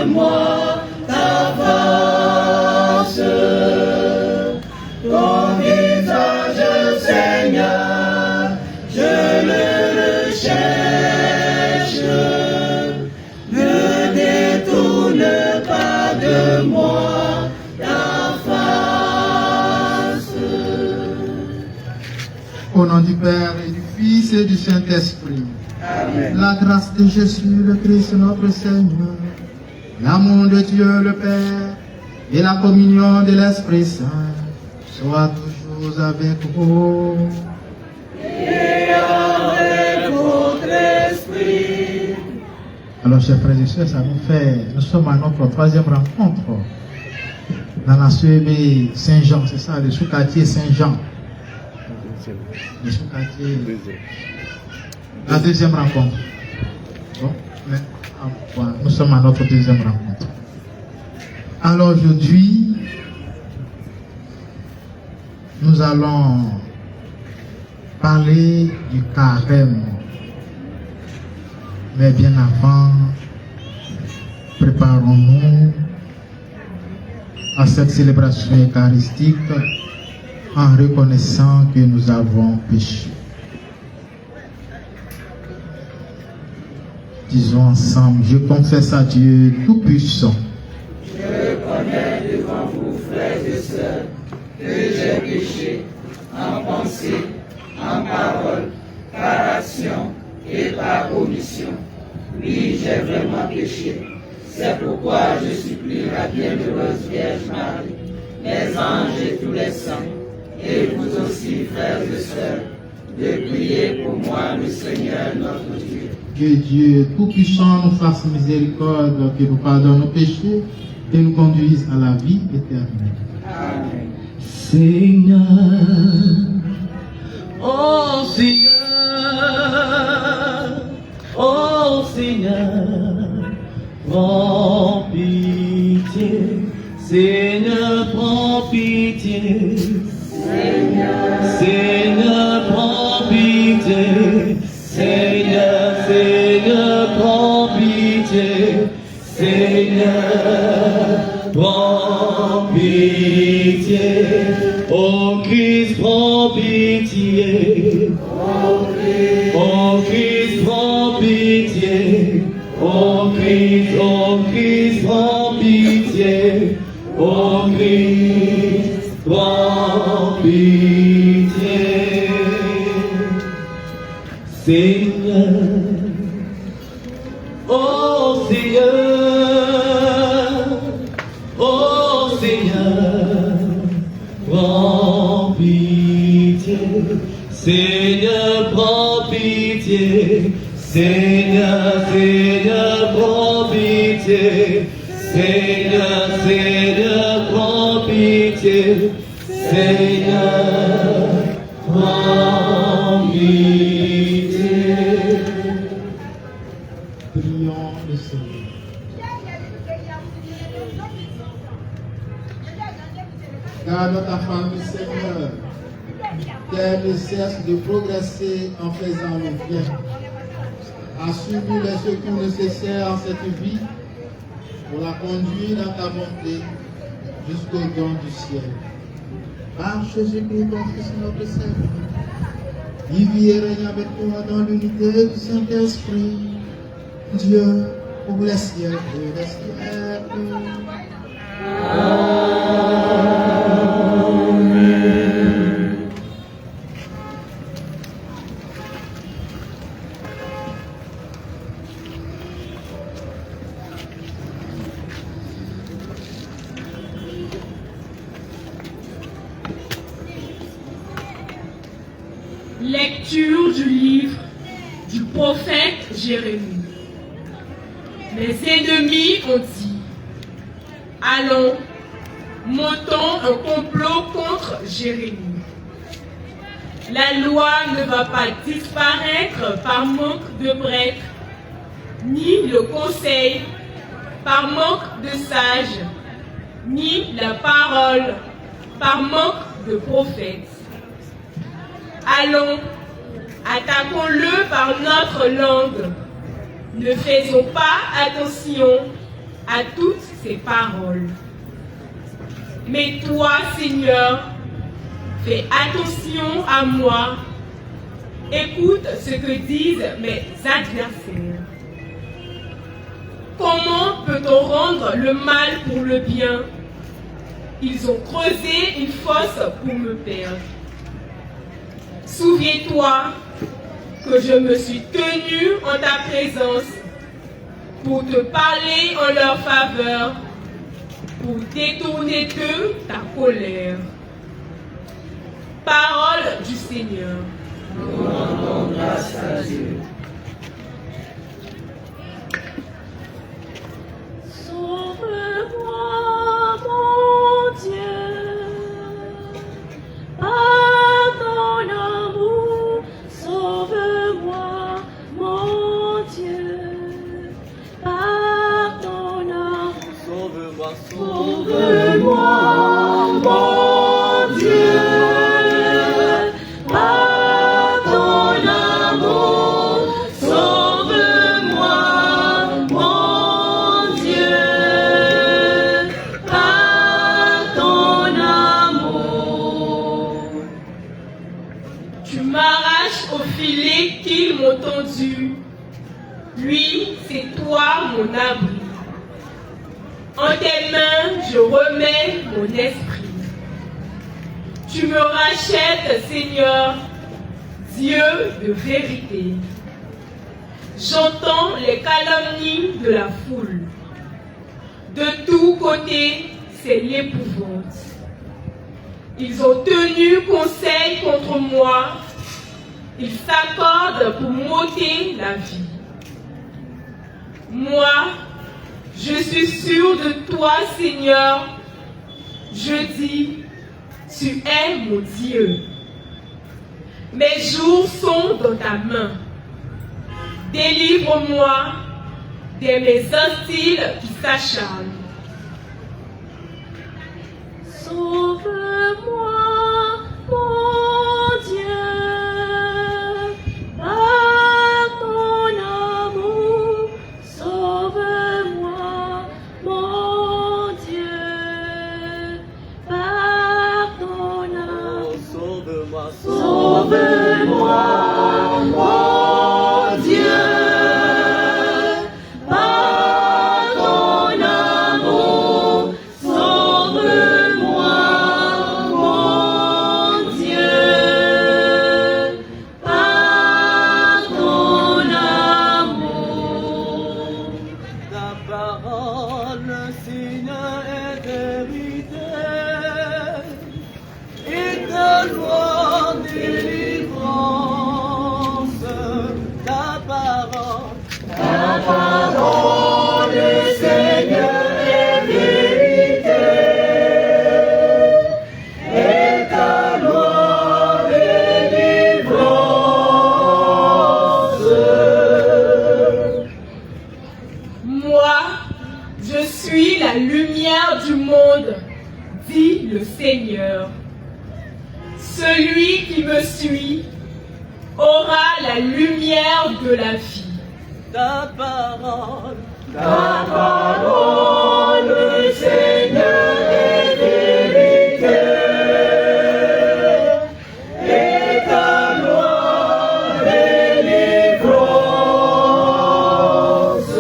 moi ta face. Ton visage, Seigneur, je le recherche. Ne détourne pas de moi ta face. Au nom du Père et du Fils et du Saint-Esprit. Amen. La grâce de Jésus le Christ notre Seigneur, l'amour de Dieu le Père et la communion de l'Esprit Saint soient toujours avec vous. Et avec votre esprit. Alors, chers frères et sœurs, nous sommes à notre troisième rencontre dans la CEB Saint-Jean, c'est ça, le sous-quartier Saint-Jean. Le sous-quartier. La deuxième rencontre. Bon, mais, nous sommes à notre deuxième rencontre. Alors aujourd'hui, nous allons parler du carême. Mais bien avant, préparons-nous à cette célébration eucharistique en reconnaissant que nous avons péché. Disons ensemble, je confesse à Dieu Tout-Puissant. Je reconnais devant vous, frères et sœurs, que j'ai péché en pensée, en parole, par action et par omission. Oui, j'ai vraiment péché. C'est pourquoi je supplie la bienheureuse Vierge Marie, les anges et tous les saints, et vous aussi, frères et sœurs, de prier pour moi, le Seigneur notre Dieu. Que Dieu Tout-Puissant nous fasse miséricorde, que nous pardonne nos péchés et nous conduise à la vie éternelle. Amen. Seigneur, oh Seigneur, oh Seigneur, prends pitié, Seigneur, prends pitié, Seigneur, prends pitié, Seigneur, Seigneur, prends pitié, Seigneur, prends pitié, oh Christ, prends pitié, oh Christ, prends pitié, oh Christ, prends pitié, oh Christ, prends pitié. Seigneur, oh Seigneur, oh Seigneur, prends pitié, Seigneur, prends pitié, Seigneur, Seigneur, prends pitié, Seigneur, Seigneur, prends pitié, Seigneur, prends pitié. Prions le Seigneur. Garde ta famille, Seigneur, qu'elle ne cesse de progresser en faisant le bien. Assure-lui les secours nécessaires en cette vie pour la conduire dans ta bonté jusqu'au don du ciel. Par Jésus-Christ, ton Fils, notre Seigneur, il vit et règne avec toi dans l'unité du Saint-Esprit, Dieu, pour les siècles et les siècles. Lecture du livre du prophète Jérémie. Mes ennemis ont dit: allons, montons un complot contre Jérémie. La loi ne va pas disparaître par manque de prêtres, ni le conseil par manque de sages, ni la parole par manque de prophètes. Allons, attaquons-le par notre langue. Ne faisons pas attention à toutes ces paroles. Mais toi, Seigneur, fais attention à moi. Écoute ce que disent mes adversaires. Comment peut-on rendre le mal pour le bien? Ils ont creusé une fosse pour me perdre. Souviens-toi que je me suis tenu en ta présence pour te parler en leur faveur, pour détourner d'eux ta colère. Parole du Seigneur. Nous rendons grâce à Dieu. Sauve-moi, mon Dieu, par ton amour. Sauve-moi, mon Dieu, par ton amour. Sauve-moi, Sauve-moi, mon Dieu, par ton amour. Sauve-moi, mon Dieu, par ton amour. Tu m'arraches au filet qu'ils m'ont tendu. Lui, c'est toi mon abri. En tes mains, je remets mon esprit. Tu me rachètes, Seigneur, Dieu de vérité. J'entends les calomnies de la foule. De tous côtés, c'est l'épouvante. Ils ont tenu conseil contre moi. Ils s'accordent pour m'ôter la vie. Moi, je suis sûr de toi, Seigneur. Je dis, tu es mon Dieu. Mes jours sont dans ta main. Délivre-moi des mes hostiles qui s'acharnent. Sauve-moi, mon Dieu, par ton amour. Sauve-moi, mon Dieu, par ton amour. sauve-moi, Sauve-moi, mon Dieu, par ton amour. Sauve-moi, mon Dieu, par ton amour. ta parole, Seigneur, est vérité, et ta loi délivrance, ta parole. Ta parole, Seigneur, est vérité, et ta loi délivrance. Moi, je suis la lumière du monde, dit le Seigneur. Celui qui me suit aura la lumière de la vie. Ta parole, Ta parole, Seigneur, est vérité, et ta loi délivrance.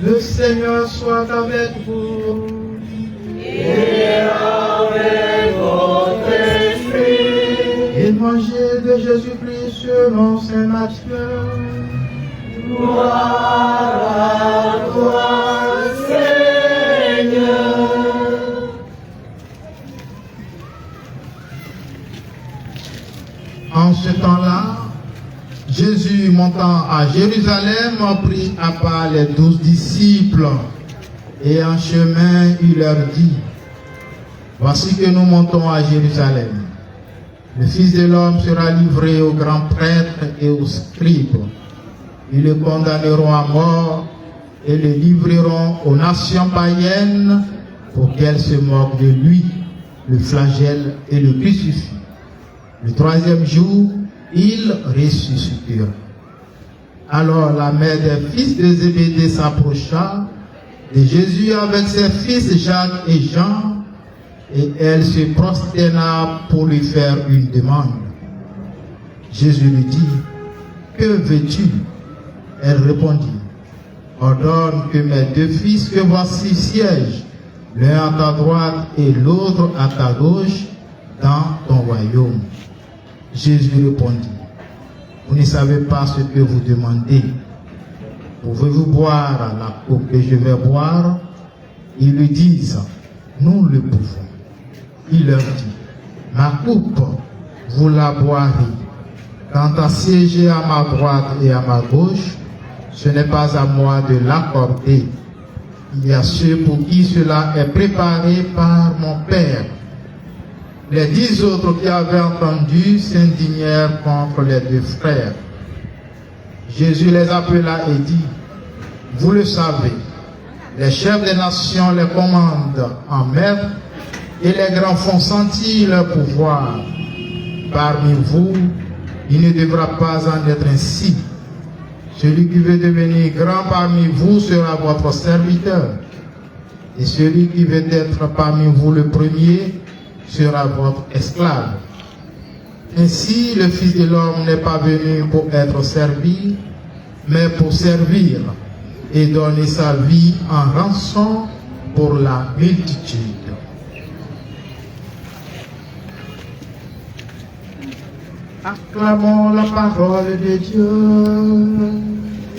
Le Seigneur soit avec vous. Et avec votre esprit, Évangile de Jésus-Christ selon saint Matthieu. gloire à toi, Seigneur. En ce temps-là, Jésus montant à Jérusalem prit à part les 12 disciples et en chemin il leur dit: voici que nous montons à Jérusalem. Le Fils de l'homme sera livré aux grands prêtres et aux scribes. Ils le condamneront à mort et le livreront aux nations païennes pour qu'elles se moquent de lui, le flagellent et le crucifient. Le troisième jour, il ressuscitera. Alors la mère des fils de Zébédée s'approcha de Jésus avec ses fils Jacques et Jean, et elle se prosterna pour lui faire une demande. Jésus lui dit, « Que veux-tu » Elle répondit, « Ordonne que mes deux fils que voici siègent, l'un à ta droite et l'autre à ta gauche, dans ton royaume. » Jésus répondit, « Vous ne savez pas ce que vous demandez. Pouvez-vous boire la coupe que je vais boire ?» Ils lui disent, « Nous le pouvons. » Il leur dit, « Ma coupe, vous la boirez. Quant à siéger à ma droite et à ma gauche, ce n'est pas à moi de l'accorder. Il y a ceux pour qui cela est préparé par mon Père. » Les 10 autres qui avaient entendu s'indignèrent contre les deux frères. Jésus les appela et dit, « Vous le savez, les chefs des nations les commandent en maître et les grands font sentir leur pouvoir. Parmi vous, il ne devra pas en être ainsi. Celui qui veut devenir grand parmi vous sera votre serviteur. Et celui qui veut être parmi vous le premier sera votre esclave. Ainsi, le Fils de l'homme n'est pas venu pour être servi, mais pour servir et donner sa vie en rançon pour la multitude. Acclamons la parole de Dieu.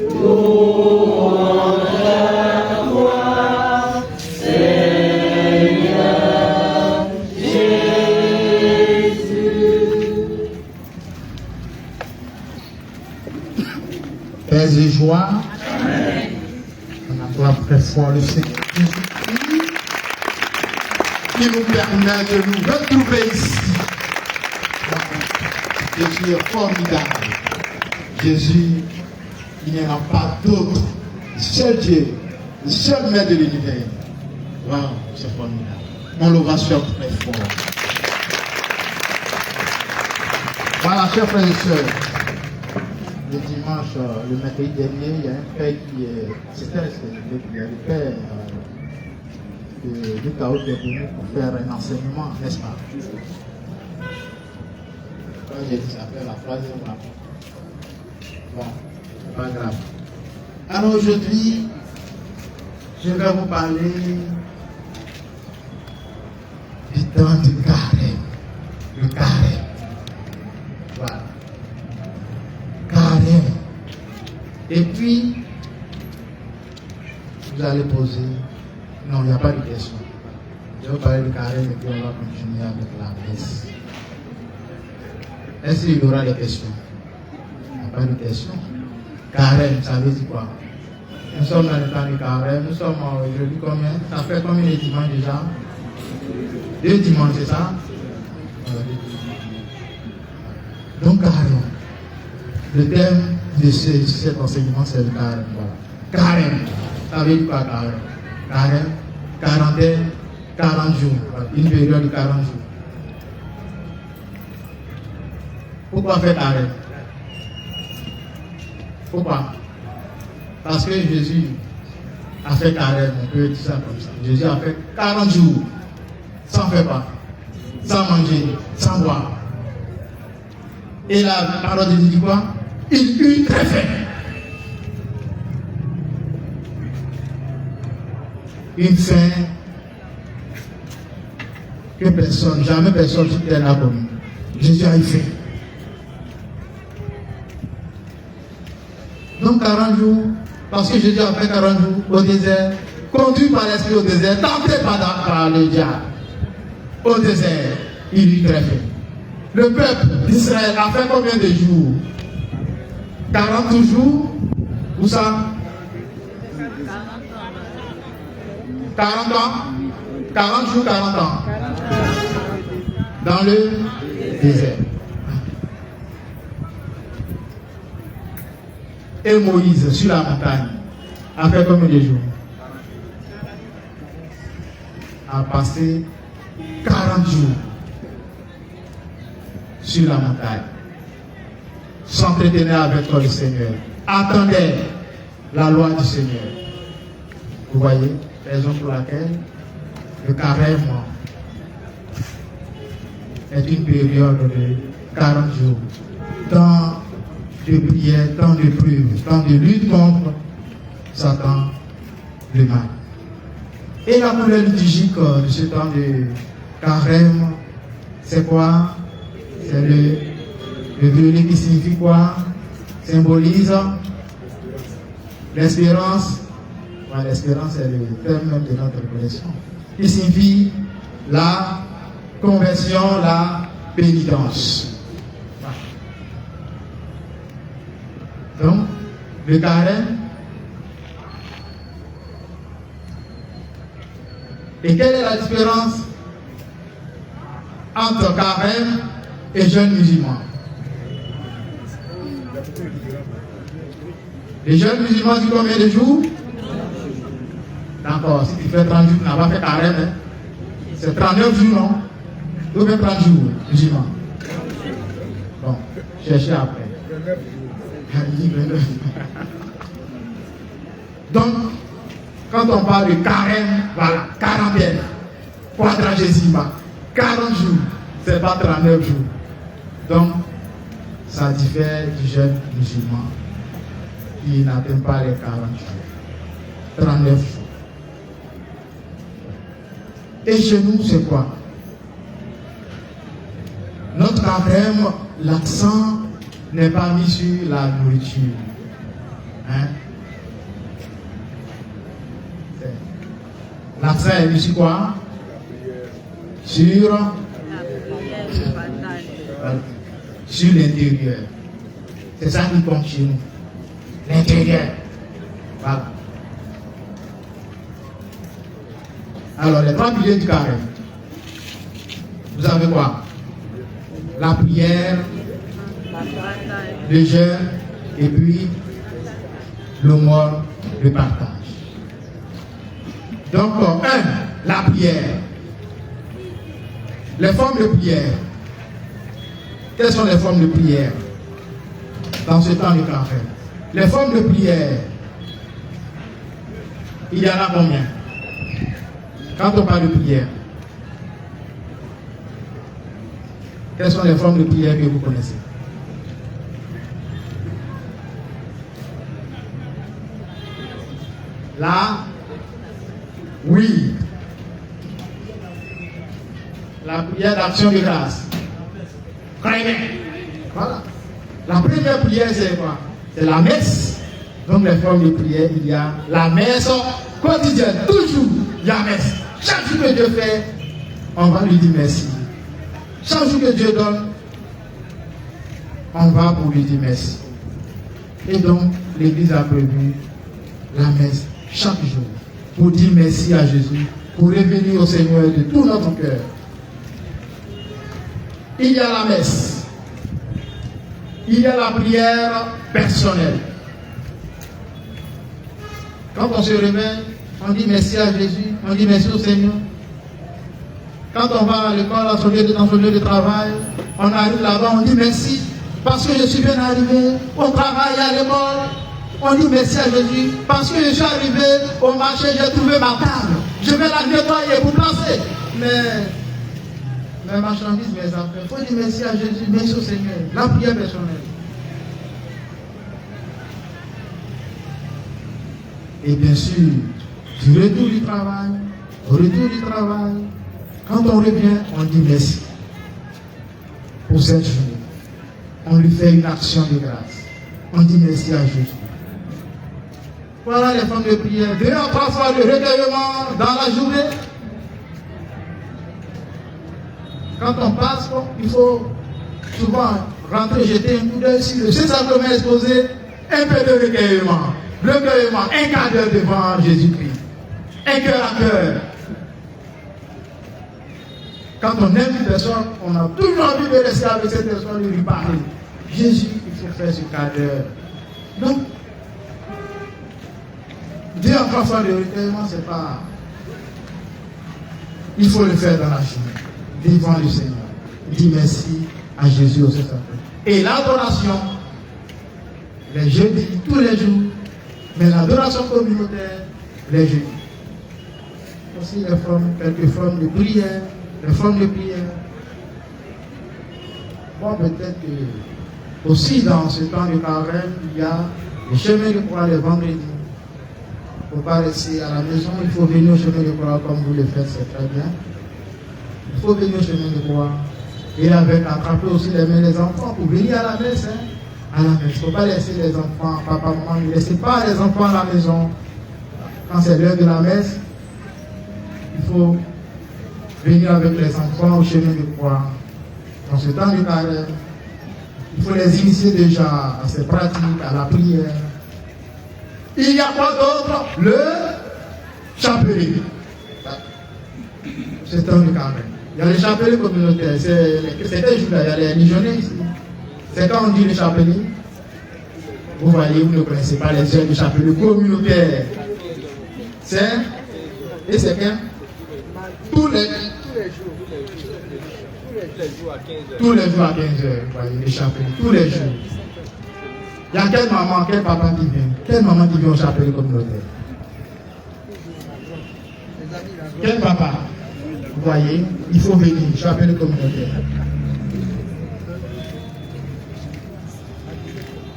Louange à toi, Seigneur Jésus. Paix et joie. Amen. On acclame très fort le Seigneur Jésus-Christ qui nous permet de nous retrouver ici. Jésus est formidable. Jésus, il n'y en a pas d'autre. Le seul Dieu, le seul maître de l'univers. Waouh, c'est formidable. On l'ovation très fort. Voilà, chers frères et sœurs. Le dimanche, le mercredi dernier, il y a un père qui est. C'était le père de K.O. qui est venu pour faire un enseignement, n'est-ce pas? J'ai dit ça fait la troisième fois. Bon, c'est pas grave. Alors aujourd'hui, je vais vous parler du temps du carême. Le carême. Voilà. Carême. Et puis, vous allez poser. Non, il n'y a pas de question. Je vais parler du carême et puis on va continuer avec la messe. Est-ce qu'il y aura des questions? Il n'y a pas de questions. Carême, ça veut dire quoi? Nous sommes dans le temps du carême. Nous sommes aujourd'hui combien? Ça fait combien de dimanches déjà? 2 dimanches, c'est ça? Donc carême. Le thème de cet enseignement, c'est le carême. Voilà. Carême. Ça veut dire quoi carême? Carême, quarantaine, 40 jours. Une période de 40 jours. Pourquoi faire carême? Pourquoi? Parce que Jésus a fait carême, on peut dire ça comme ça. Jésus a fait 40 jours, sans faire pas, sans manger, sans boire. Et la parole de Dieu dit quoi? Il eut très faim. Une faim que personne, jamais personne sur terre n'a connue. Jésus a eu faim. Donc 40 jours, parce que Jésus a fait 40 jours au désert, conduit par l'esprit au désert, tenté par le diable. Au désert, il eut très faim. Le peuple d'Israël a fait combien de jours? 40 jours? Où ça? 40 ans? 40 jours, 40 ans. Dans le désert. Et Moïse, sur la montagne, a fait combien de jours? A passé 40 jours sur la montagne, s'entretenir avec le Seigneur. attendaient la loi du Seigneur. Vous voyez, raison pour laquelle le carême est une période de 40 jours, temps de prière, temps de preuve, temps de lutte contre Satan, le mal. Et la couleur liturgique de ce temps de carême, c'est quoi? C'est le violet qui signifie quoi? Symbolise l'espérance. L'espérance est le thème même de notre religion. Qui signifie la conversion, la pénitence. Donc, le carême. Et quelle est la différence entre carême et jeûne musulman? Les jeunes musulmans disent combien de jours? D'accord, si tu fais 30 jours, tu n'as pas fait carême. Hein? C'est 39 jours, non? Ou bien 30 jours, musulmans. Bon, cherchez après. 29 jours. Donc, quand on parle de carême, voilà, quarantaine, quadragésima, 40 jours, c'est pas 39 jours. Donc, ça diffère du jeune musulman qui n'atteint pas les 40 jours. 39 jours. Et chez nous, c'est quoi? Notre carême, l'accent n'est pas mis sur la nourriture. Hein? L'accent est mis sur quoi? Sur l'intérieur. C'est ça qui compte chez nous. L'intérieur. Voilà. Alors, les 3 piliers du carême. Vous avez quoi? La prière, le jeûne, et puis l'aumône, le partage. Donc, 1, la prière. Les formes de prière. Quelles sont les formes de prière dans ce temps de carême? Les formes de prière, il y en a combien? Quand on parle de prière, quelles sont les formes de prière que vous connaissez? Oui. La prière d'action de grâce. Très bien. Voilà. La première prière, c'est quoi? C'est la messe. Donc, les formes de prière, il y a la messe quotidienne. Toujours, il y a messe. Chaque jour que Dieu fait, on va lui dire merci. Chaque jour que Dieu donne, on va pour lui dire merci. Et donc, l'Église a prévu la messe chaque jour pour dire merci à Jésus, pour revenir au Seigneur de tout notre cœur. Il y a la messe. Il y a la prière personnelle. Quand on se réveille, on dit merci à Jésus, on dit merci au Seigneur. Quand on va à l'école, dans son lieu de travail, on arrive là-bas, on dit merci parce que je suis bien arrivé au travail, à l'école. On dit merci à Jésus parce que je suis arrivé au marché, j'ai trouvé ma table. Je vais la nettoyer pour placer. Mes marchandises, mes affaires. Il faut dire merci à Jésus, merci au Seigneur. La prière personnelle. Et bien sûr, du retour du travail, quand on revient, on dit merci pour cette journée. On lui fait une action de grâce. On dit merci à Jésus. Voilà les formes de prière. 2 à 3 fois de recueillement dans la journée. Quand on passe, il faut souvent rentrer, jeter un coup d'œil sur le Saint-Sacrement exposé, un peu de recueillement. Recueillement, un quart d'heure devant Jésus-Christ. Un cœur à cœur. Quand on aime une personne, on a toujours envie de rester avec cette personne et lui parler. Jésus, il faut faire ce quart d'heure. Donc, 2 à 3 fois de recueillement, c'est pas. Il faut le faire dans la journée, devant le Seigneur. Dis merci à Jésus au Saint-Sacrement. Et l'adoration, les jeudis, tous les jours, mais l'adoration communautaire, les jeudis. Aussi quelques formes de prière, les formes de prière. Bon, peut-être que aussi dans ce temps de carême, il y a le chemin de croix le vendredi. Il ne faut pas rester à la maison, il faut venir au chemin de croix comme vous le faites, c'est très bien. Il faut venir au chemin de croix. Et avec attraper aussi les mains des enfants pour venir à la messe. Hein. À la messe. Il ne faut pas laisser les enfants, papa, maman, ne laissez pas les enfants à la maison. Quand c'est l'heure de la messe, il faut venir avec les enfants au chemin de croix. Dans ce temps du carême, il faut les initier déjà à ces pratiques, à la prière. Il y a quoi d'autre? Le chapelet. C'est temps du carême. Il y a les chapelets communautaires. C'est quel jour là? Il y a les légionnaires ici. C'est quand on dit les chapelets. Vous voyez, vous ne connaissez pas les heures du chapelet communautaire. C'est. Et c'est quand? Tous les jours à 15h. Tous les jours à 15h, vous voyez, les chapelets. Tous les jours. Il y a quelle maman, quel papa qui vient? Quelle maman qui vient au chapelet communautaire? Quel papa? Vous voyez, il faut venir, chapelet communautaire.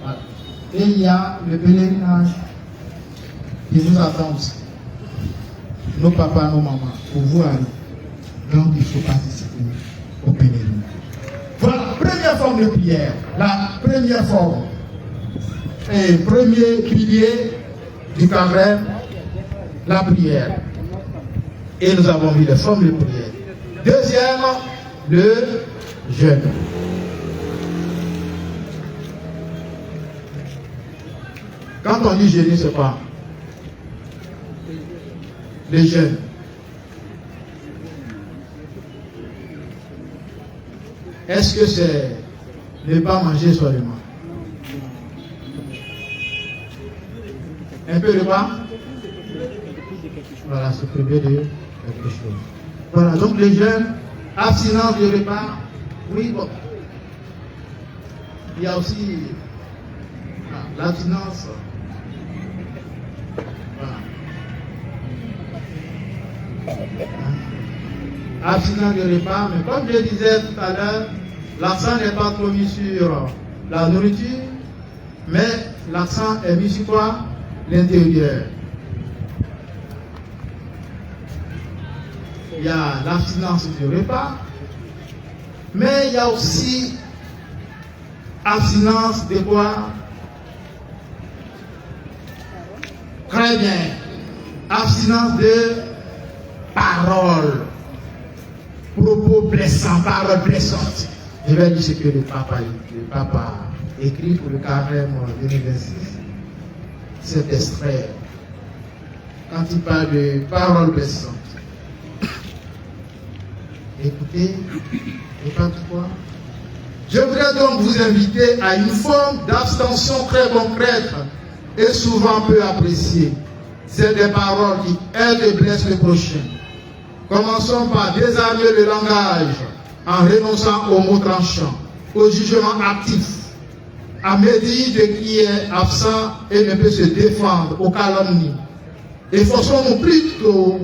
Voilà. Et il y a le pèlerinage qui nous attend aussi. Nos papas, nos mamans, pour vous aller. Donc il faut participer au pèlerinage. Voilà, première forme de prière. La première forme. Et premier pilier du carême, la prière. Et nous avons vu les formes de prière. Deuxième, le jeûne. Quand on dit jeûner, c'est quoi? Le jeûne. Est-ce que c'est ne pas manger seulement? Un peu de quoi? Voilà, c'est privé de quelque chose. Voilà, donc les jeûnes, abstinence de repas, oui, bon. Il y a aussi l'abstinence. Voilà. Abstinence de repas, mais comme je disais tout à l'heure, l'accent n'est pas trop mis sur la nourriture, mais l'accent est mis sur quoi? L'intérieur. Il y a l'abstinence du repas, mais il y a aussi abstinence de quoi? Très bien. Abstinence de paroles. Propos blessants, paroles blessantes. Je vais dire ce que le papa écrit pour le carême 2026. Cet extrait. Quand il parle de paroles blessantes. Écoutez, et pas quoi. Je voudrais donc vous inviter à une forme d'abstention très concrète et souvent peu appréciée. C'est des paroles qui aident et blessent le prochain. Commençons par désarmer le langage en renonçant aux mots tranchants, au jugement actif, à médire de qui est absent et ne peut se défendre aux calomnies. Efforçons-nous plutôt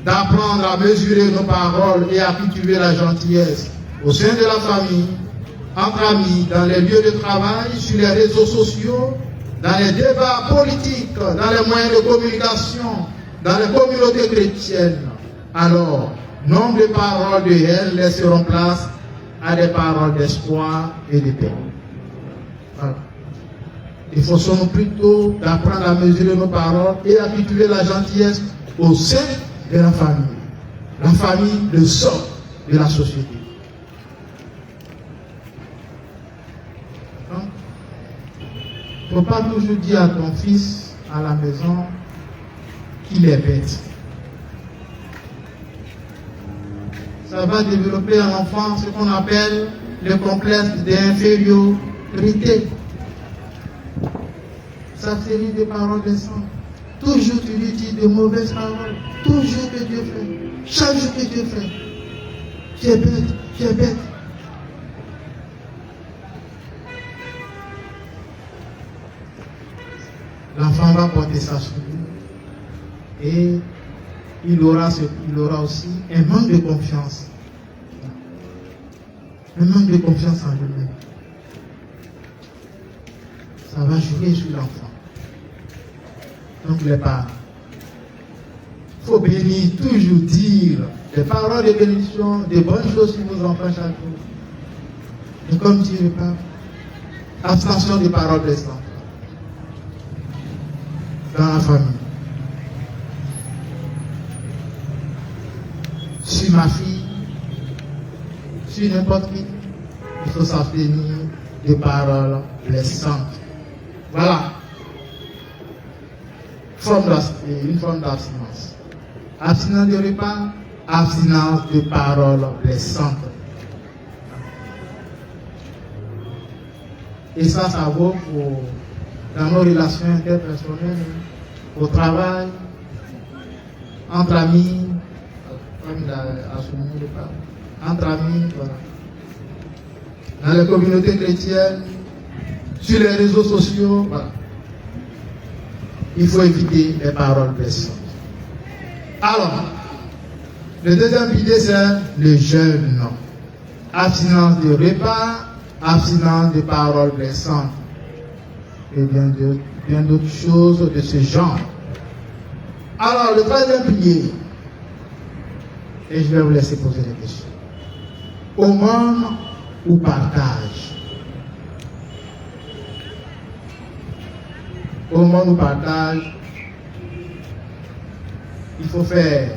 d'apprendre à mesurer nos paroles et à cultiver la gentillesse au sein de la famille, entre amis, dans les lieux de travail, sur les réseaux sociaux, dans les débats politiques, dans les moyens de communication, dans les communautés chrétiennes. Alors, nombre de paroles de haine laisseront place à des paroles d'espoir et de paix. Voilà. Efforçons-nous plutôt d'apprendre à mesurer nos paroles et à cultiver la gentillesse au sein de la famille. La famille, le socle de la société. Il ne faut pas toujours dire à ton fils à la maison qu'il est bête. Ça va développer en enfant ce qu'on appelle le complexe d'infériorité. Ça série de paroles blessantes. Toujours tu lui dis de mauvaises paroles. Toujours que Dieu fait. Chaque jour que Dieu fait. Tu es bête, tu es bête. l'enfant va porter ça sur lui. Et il aura aussi un manque de confiance. Un manque de confiance en lui-même. Ça va jouer sur l'enfant. Donc les parents. Il faut bénir, toujours dire des paroles de bénédiction, des bonnes choses sur nos enfants chaque jour. Et comme dit le pape, abstention des paroles blessantes dans la famille. Sur ma fille, sur n'importe qui, il faut s'abstenir des paroles blessantes. Voilà. Une forme d'abstinence. Abstinence de repas, abstinence de paroles blessantes. Et ça vaut dans nos relations interpersonnelles, au travail, entre amis, entre amis, voilà. Dans les communautés chrétiennes, sur les réseaux sociaux, voilà. Il faut éviter les paroles blessantes. Alors, le deuxième pilier, c'est le jeûne. Abstinence de repas, abstinence de paroles blessantes. Et bien d'autres choses de ce genre. Alors, le troisième pilier, et je vais vous laisser poser des questions. Aumône ou partage? Aumône ou partage? Il faut faire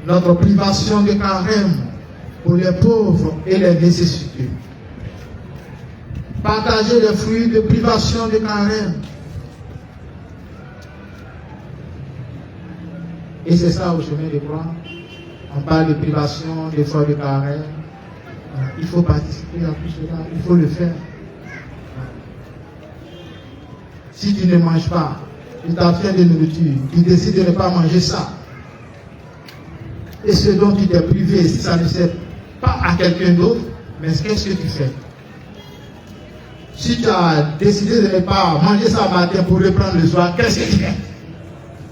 notre privation de carême pour les pauvres et les nécessiteux. Partager les fruits de privation de carême. Et c'est ça au chemin de croix. On parle de privation, d'effort de carême. Voilà. Il faut participer à tout cela. Il faut le faire. Voilà. Si tu ne manges pas, tu t'abstiens de nourriture, tu décides de ne pas manger ça. Et ce dont tu t'es privé, si ça ne sert pas à quelqu'un d'autre, mais qu'est-ce que tu fais? Si tu as décidé de ne pas manger ça matin pour reprendre le soir, qu'est-ce que tu fais?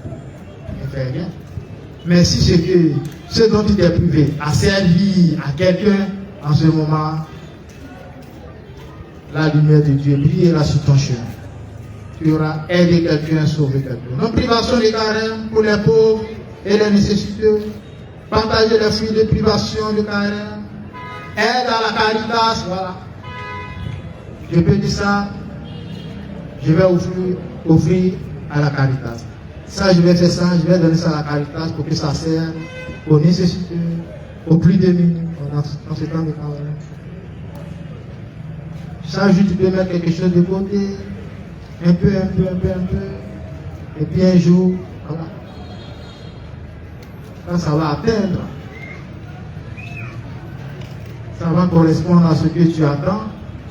Tu ne fais rien. Mais si c'est que ce dont tu t'es privé a servi à quelqu'un en ce moment, la lumière de Dieu brillera sur ton chemin. Tu auras aidé quelqu'un, sauvé quelqu'un. Donc, privation de carême pour les pauvres et les nécessiteux. Partager les fruits de privation de carême. Aide à la caritas, voilà. Je peux dire ça, je vais offrir à la caritas. Ça, je vais faire ça, je vais donner ça à la caritas pour que ça serve aux nécessiteux, aux plus démunis dans ce temps de carême. Chaque jour, tu peux mettre quelque chose de côté. Un peu. Et puis un jour, voilà. Quand ça va atteindre, ça va correspondre à ce que tu attends.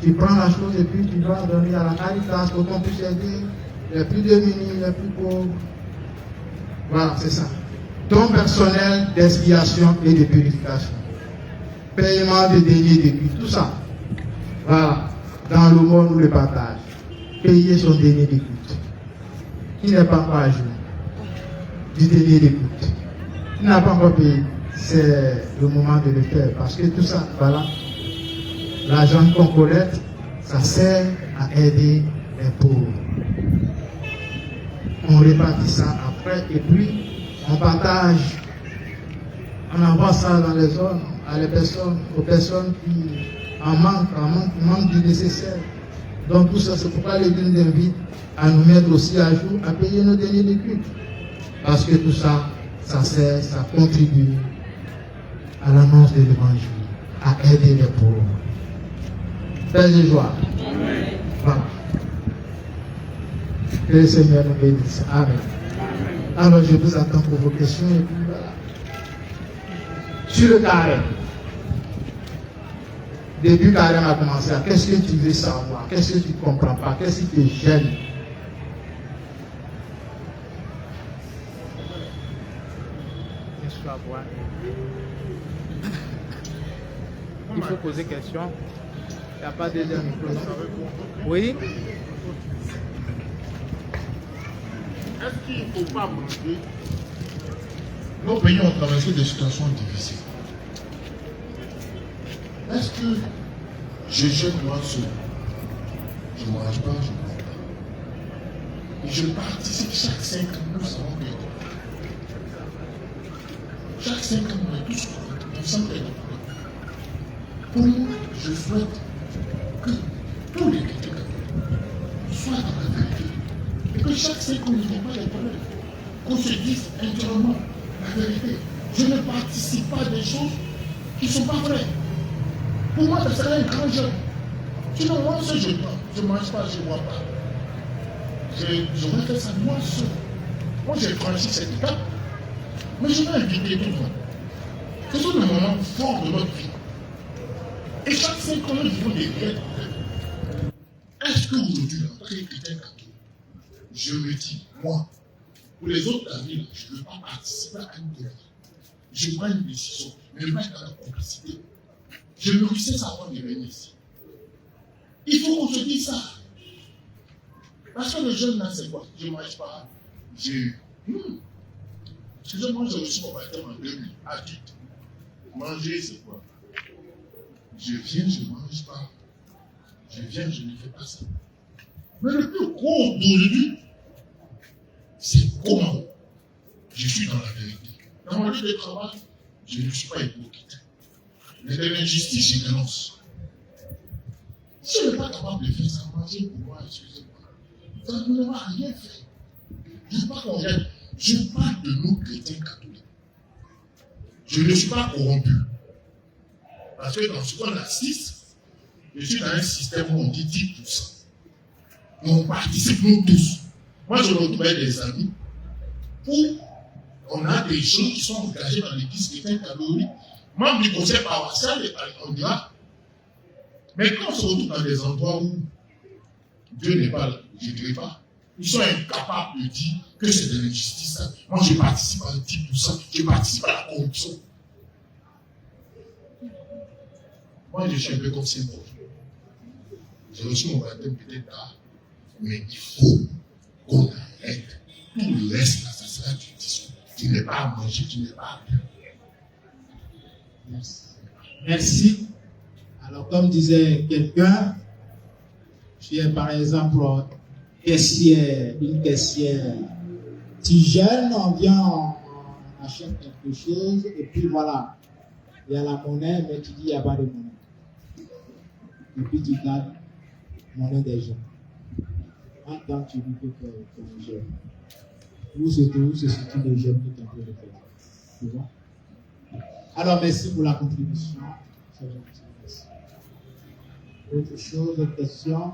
Tu prends la chose et puis tu vas donner à la caritas pour qu'on puisse aider les plus démunis, les plus pauvres. Voilà, c'est ça. Don personnel d'expiation et de purification. Paiement de deniers de culte, tout ça. Voilà. Dans le monde ou le partage. Payer son denier de culte. Il n'est pas encore à jour du denier de culte. Il n'a pas encore payé. C'est le moment de le faire. Parce que tout ça, voilà. L'argent qu'on collecte, ça sert à aider les pauvres. On répartit ça après et puis on partage. On envoie ça dans les zones, aux personnes qui en manquent du nécessaire. Donc tout ça, c'est pourquoi l'Église nous invite à nous mettre aussi à jour, à payer nos deniers de culte. Parce que tout ça, ça sert, ça contribue à l'annonce de l'Évangile, à aider les pauvres. Paix et joie. Amen. Voilà. Que le Seigneur nous bénisse. Amen. Alors je vous attends pour vos questions et puis voilà. Sur le carême. Depuis le carême a commencé, qu'est-ce que tu veux savoir? Qu'est-ce que tu ne comprends pas? Qu'est-ce qui te gêne? Il faut poser question. Il n'y a pas de deuxième micro. Oui. Est-ce qu'il ne faut pas manger? Nos pays ont traversé des situations difficiles. Est-ce que je jeûne moi seul? Je ne mange pas, je ne bois pas. Et je participe chaque 5 ans, nous savons que chaque 5 ans, on est tous ensemble. Pour moi, je souhaite que tous les chrétiens soient dans la vérité. Et que chaque 5 ans, il n'y ait pas de problème. Qu'on se dise intérieurement la vérité. Je ne participe pas des choses qui ne sont pas vraies. Pour moi, ça serait un grand jeûne. Sinon, moi seul, je ne mange pas, je ne bois pas. J'aurais fait ça moi seul. Moi, j'ai franchi cette étape. Mais je vais inviter tout le monde. Ce sont des moments forts de notre vie. Et chaque 5 ans, nous vivons des vrais problèmes. Est-ce qu'aujourd'hui, en tant que chrétien catholique, je me dis, moi, pour les autres amis, je ne veux pas participer à une guerre. Je prends une décision, mais je vais dans la complicité. Je me ressens avant de venir ici. Il faut qu'on se dise ça. Parce que le jeûne là, c'est quoi? Je ne mange pas. Excusez-moi, j'ai reçu mon baptême en 2000, adulte. Manger, c'est quoi? Je viens, je ne mange pas. Je viens, je ne fais pas ça. Mais le plus gros d'aujourd'hui, c'est comment je suis dans la vérité. Dans mon lieu de travail, je ne suis pas hypocrite. Mais de l'injustice, je dénonce. Si je ne suis pas capable de faire ça, manger pour moi, excusez-moi, ça ne va rien faire. Je ne veux pas qu'on regarde. Je parle de nos chrétiens catholiques. Je ne suis pas corrompu. Parce que dans ce qu'on assiste, je suis dans un système où on dit 10%. On participe nous tous. Moi, je retrouve avec des amis où on a des gens qui sont engagés dans l'église chrétienne catholique, membres du conseil paroissial, on dira. Mais quand on se retrouve dans des endroits où Dieu n'est pas là, je ne dirais pas, ils sont incapables de dire que c'est de l'injustice. Moi, je participe à 10%, je participe à la corruption. Moi, je suis un peu comme Saint-Paul. J'ai reçu mon baptême peut-être tard, mais il faut qu'on arrête. Tout le reste, là, ça sera du discours. Tu n'es pas à manger, tu n'es pas à bien. Merci. Merci. Alors, comme disait quelqu'un, tu es par exemple une caissière. Tu jeûnes, on vient, on achète quelque chose, et puis voilà, il y a la monnaie, mais tu dis il n'y a pas de monnaie. Et puis tu gardes monnaie des gens. Maintenant, tu dis que tu es un jeune. Où se situe le jeune que tu es en train de faire? Tu vois? Alors, merci pour la contribution. C'est gentil. Merci. Autre chose, autre question?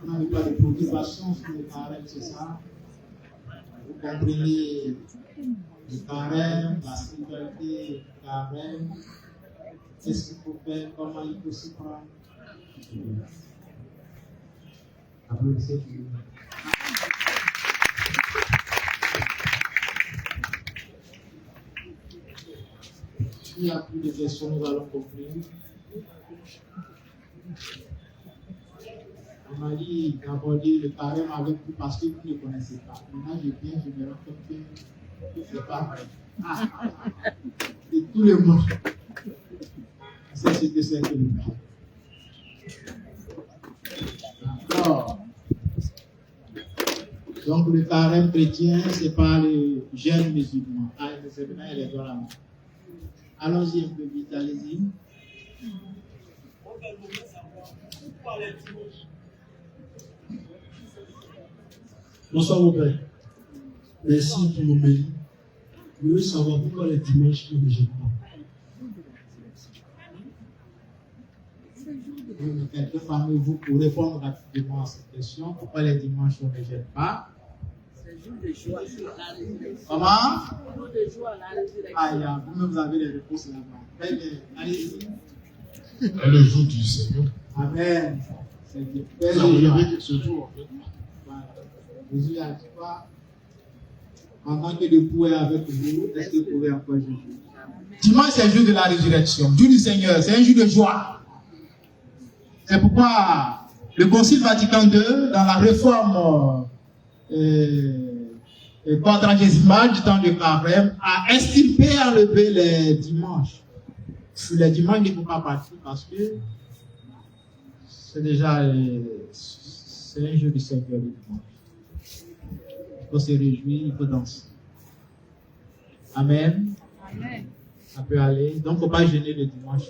Vous n'avez pas de préoccupation sur le carême, c'est ça? Vous comprenez le carême, la spiritualité, le carême, qu'est-ce qu'il faut faire, comment il faut s'y prendre? Applaudissez. S'il n'y a plus de questions, nous allons conclure. On m'a dit d'aborder le carême avec vous parce que vous ne connaissez pas. Maintenant, je viens, je me rends compte que ce n'est pas vrai. Et tout le monde sait ce que c'est que le carême. D'accord. Donc, le carême chrétien, ce n'est pas le jeune musulman. Ah, c'est maintenant, il est dans la main. Allons-y un peu vite, allez-y. Bonsoir mon père. Merci pour mon mail. Je veux savoir pourquoi les dimanches on ne jeûne pas. Oui, mais quelqu'un parmi vous pour répondre rapidement à cette question. Pourquoi les dimanches on ne jeûne pas? C'est le jour de joie sur la résurrection. Comment? Le jour de joie, la résurrection. Ah, vous-même vous avez les réponses là-bas. Très bien. Allez-y. C'est le jour du Seigneur. Amen. C'est Dieu. Vous avez levé ce jour en fait. Voilà. Jésus a dit quoi? en tant que l'époux est avec vous, est-ce que vous pouvez encore juger? Dimanche, c'est le jour de la résurrection, jour du Seigneur, c'est un jour de joie. C'est pourquoi le Concile Vatican II, dans la réforme quadragésimale du temps de Carême, a extirpé et enlevé les dimanches. Les dimanches ne faut pas partir parce que c'est déjà c'est un jour du Seigneur le dimanche. Il faut se réjouir, il faut danser. Amen. Amen. Ça peut aller. Donc, il ne faut pas gêner le dimanche.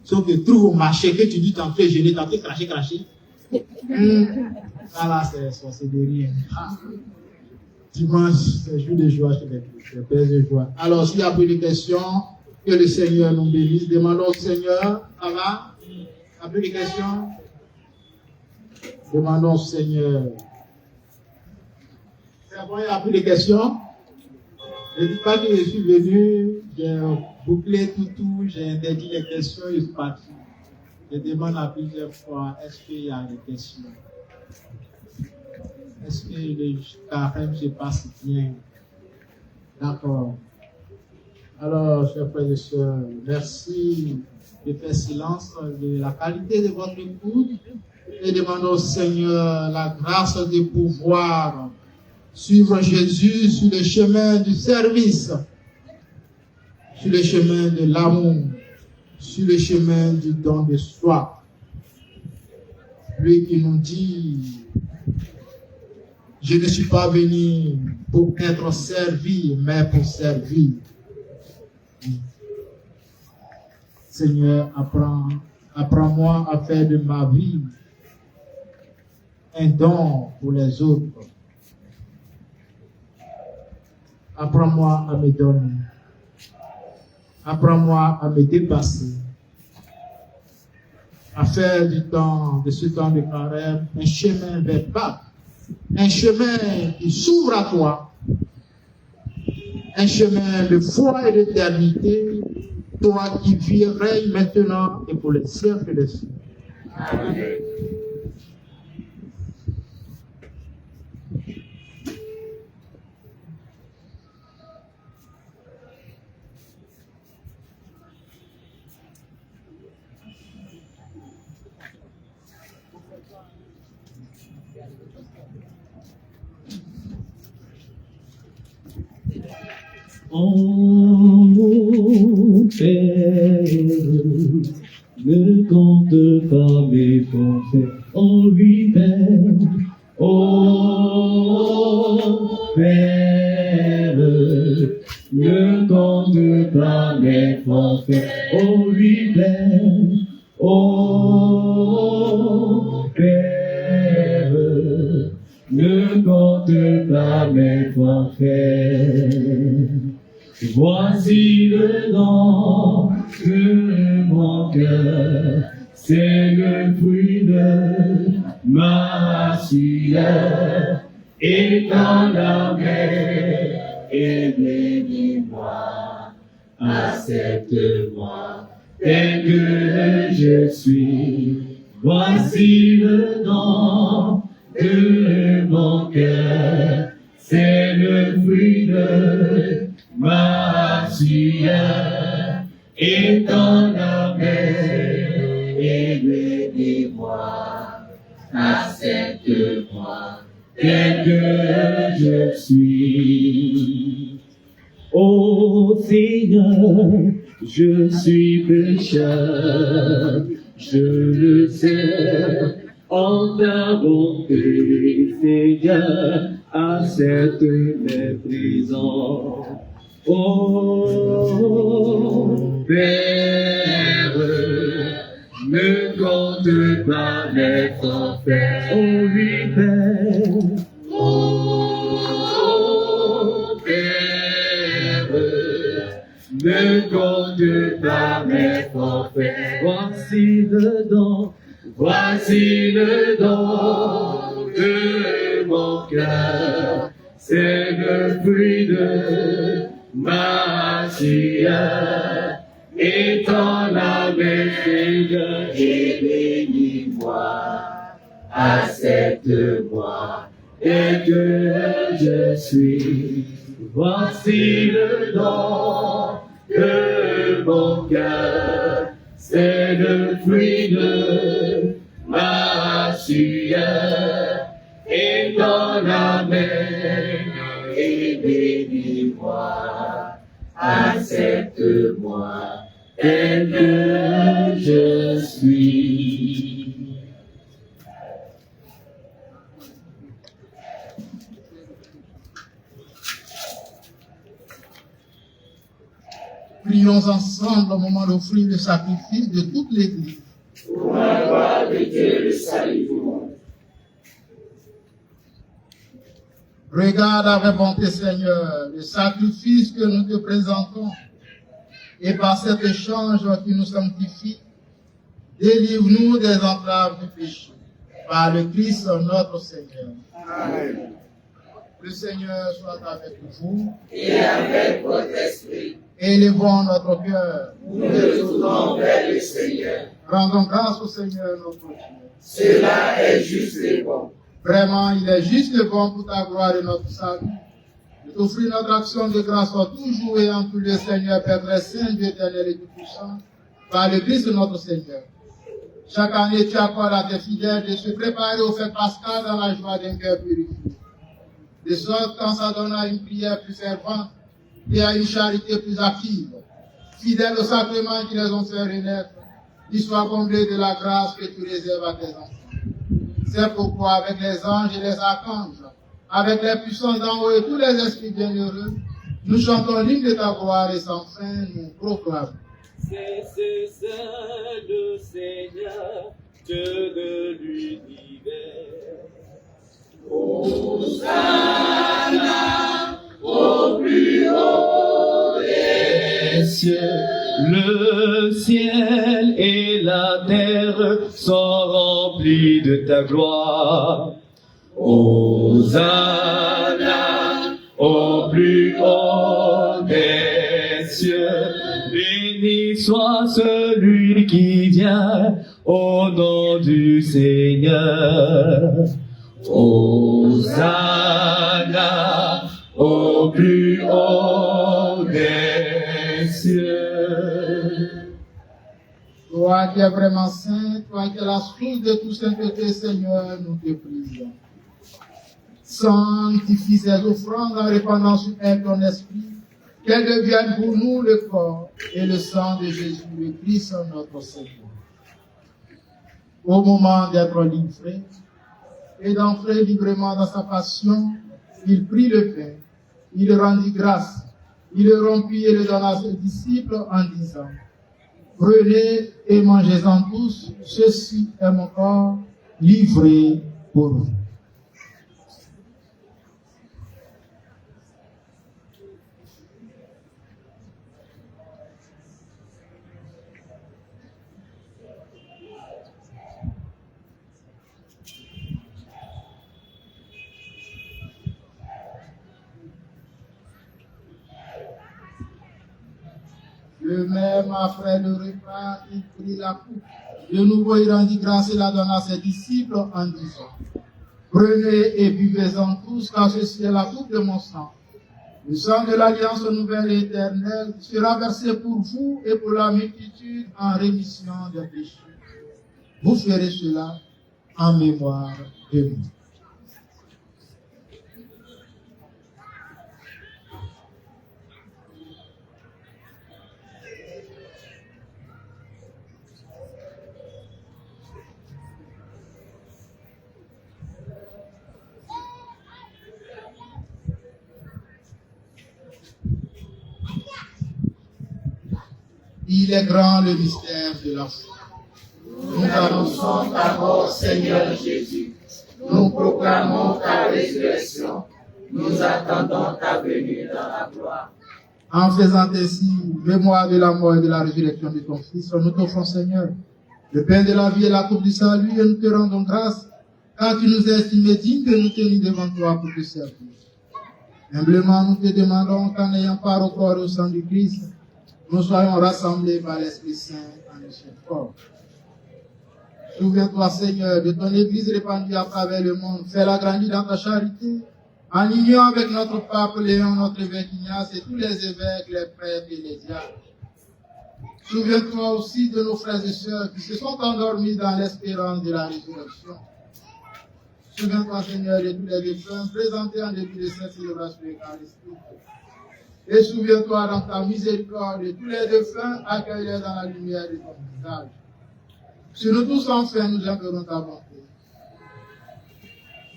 Sauf que trouve au marché que tu dis tantôt gêner, tantôt cracher. Ça là, c'est de rien. Dimanche, c'est jour de joie chez les pères de joie. Alors, s'il n'y a plus de questions, que le Seigneur nous bénisse. Demandons au Seigneur. Ça va? Il n'y a plus de questions? Demandons au Seigneur. C'est bon, il n'y a plus de questions? Je ne dis pas que je suis venu, j'ai bouclé tout, j'ai interdit les questions, je suis parti. Je demande à plusieurs fois, est-ce qu'il y a des questions? Est-ce que le carême se passe bien? D'accord. Alors, chers frères et sœurs, merci de faire silence de la qualité de votre écoute et demandons au Seigneur la grâce de pouvoir suivre Jésus sur le chemin du service, sur le chemin de l'amour, sur le chemin du don de soi. Lui qui nous dit, je ne suis pas venu pour être servi, mais pour servir. Seigneur, apprends-moi à faire de ma vie un don pour les autres. Apprends-moi à me donner. Apprends-moi à me dépasser. À faire de ce temps de carême un chemin vers Pâques. Un chemin qui s'ouvre à toi. Un chemin de foi et d'éternité. Toi qui vis, règne maintenant et pour les siècles des siècles. Amen. Oh mon Père, ne compte pas mes pensées, oh oui Père, oh Père, ne compte pas mes pensées, oh oui Père, oh Père, ne compte pas mes pensées. Voici le nom de mon cœur, c'est le fruit de ma sueur, et dans la mer, et bénis-moi, accepte-moi, tel que je suis. Voici le nom de mon cœur, c'est le fruit de ma sueur, et ton amour, et bénis-moi, accepte-moi, tel que je suis. Ô Seigneur, je suis pécheur, je le sais, en ta bonté, Seigneur, accepte mes prisons. Oh Père, ne compte pas mes forfaits. Oh oui Père, oh Père, ne compte pas mes forfaits. Voici le don de mon cœur, c'est le fruit de ma sueur, et ton âme Seigneur, et bénis-moi, accepte-moi, tel que je suis. Voici le don de mon cœur, c'est le fruit de ma sueur, et ton amène et bénis-moi, accepte-moi tel que je suis. Prions ensemble au moment d'offrir le sacrifice de toute l'Église. Pour la gloire de Dieu, le salut du monde. Regarde avec bonté, Seigneur, le sacrifice que nous te présentons, et par cet échange qui nous sanctifie, délivre-nous des entraves du péché, par le Christ notre Seigneur. Amen. Le Seigneur soit avec vous. Et avec votre esprit, Élevons notre cœur. nous nous tournons vers le Seigneur. Rendons grâce au Seigneur notre Dieu. Cela est juste et bon. Vraiment, il est juste et bon pour ta gloire et notre salut. De t'offrir notre action de grâce en toujours et en tout lieu, Seigneur, Père très saint, Dieu éternel et tout-puissant, par le Christ notre Seigneur. Chaque année, tu accordes à tes fidèles de se préparer au fête pascal dans la joie d'un cœur purifié. De sorte qu'en s'adonnant à une prière plus fervente et à une charité plus active, fidèles aux sacrements qui les ont fait renaître, ils soient comblés de la grâce que tu réserves à tes enfants. C'est pourquoi, avec les anges et les archanges, avec les puissances d'en haut et tous les esprits bienheureux, nous chantons l'hymne de ta gloire et sans fin nous proclamons. C'est le Seigneur, Dieu de l'univers. Hosanna au plus haut des cieux. Le ciel et la terre sont remplis de ta gloire. Hosanna au plus haut des cieux. Béni soit celui qui vient au nom du Seigneur. Hosanna au plus haut des cieux. Toi qui es vraiment saint, toi qui es la source de toute sainteté, Seigneur, nous te prions. Sanctifie ces offrandes en répandant sur elles ton esprit, qu'elles deviennent pour nous le corps et le sang de Jésus, le Christ, notre Seigneur. Au moment d'être livré et d'entrer librement dans sa passion, il prit le pain, il rendit grâce, il le rompit et le donna à ses disciples en disant: prenez et mangez-en tous, ceci est mon corps livré pour vous. De même, après le repas, il prit la coupe. De nouveau, il rendit grâce et la donna à ses disciples en disant: prenez et buvez-en tous, car ceci est la coupe de mon sang. Le sang de l'alliance nouvelle et éternelle sera versé pour vous et pour la multitude en rémission des péchés. Vous ferez cela en mémoire de moi. Il est grand le mystère de la foi. Nous annonçons ta mort, Seigneur Jésus. Nous proclamons ta résurrection. Nous attendons ta venue dans la gloire. En faisant ainsi mémoire de la mort et de la résurrection de ton Fils, nous t'offrons, Seigneur, le pain de la vie et la coupe du salut, et nous te rendons grâce, car tu nous as estimés dignes de nous tenir devant toi pour te servir. Humblement, nous te demandons qu'en ayant part au corps et au sang du Christ, nous soyons rassemblés par l'Esprit Saint en un seul corps. Souviens-toi, Seigneur, de ton Église répandue à travers le monde. Fais-la grandir dans ta charité en union avec notre pape Léon, notre évêque Ignace et tous les évêques, les prêtres et les diacres. Souviens-toi aussi de nos frères et sœurs qui se sont endormis dans l'espérance de la résurrection. Souviens-toi, Seigneur, de tous les défunts présentés en début de cette célébration eucharistique. Et souviens-toi dans ta miséricorde de tous les défunts accueillis dans la lumière de ton visage. Sur nous tous enfin, nous implorons ta bonté.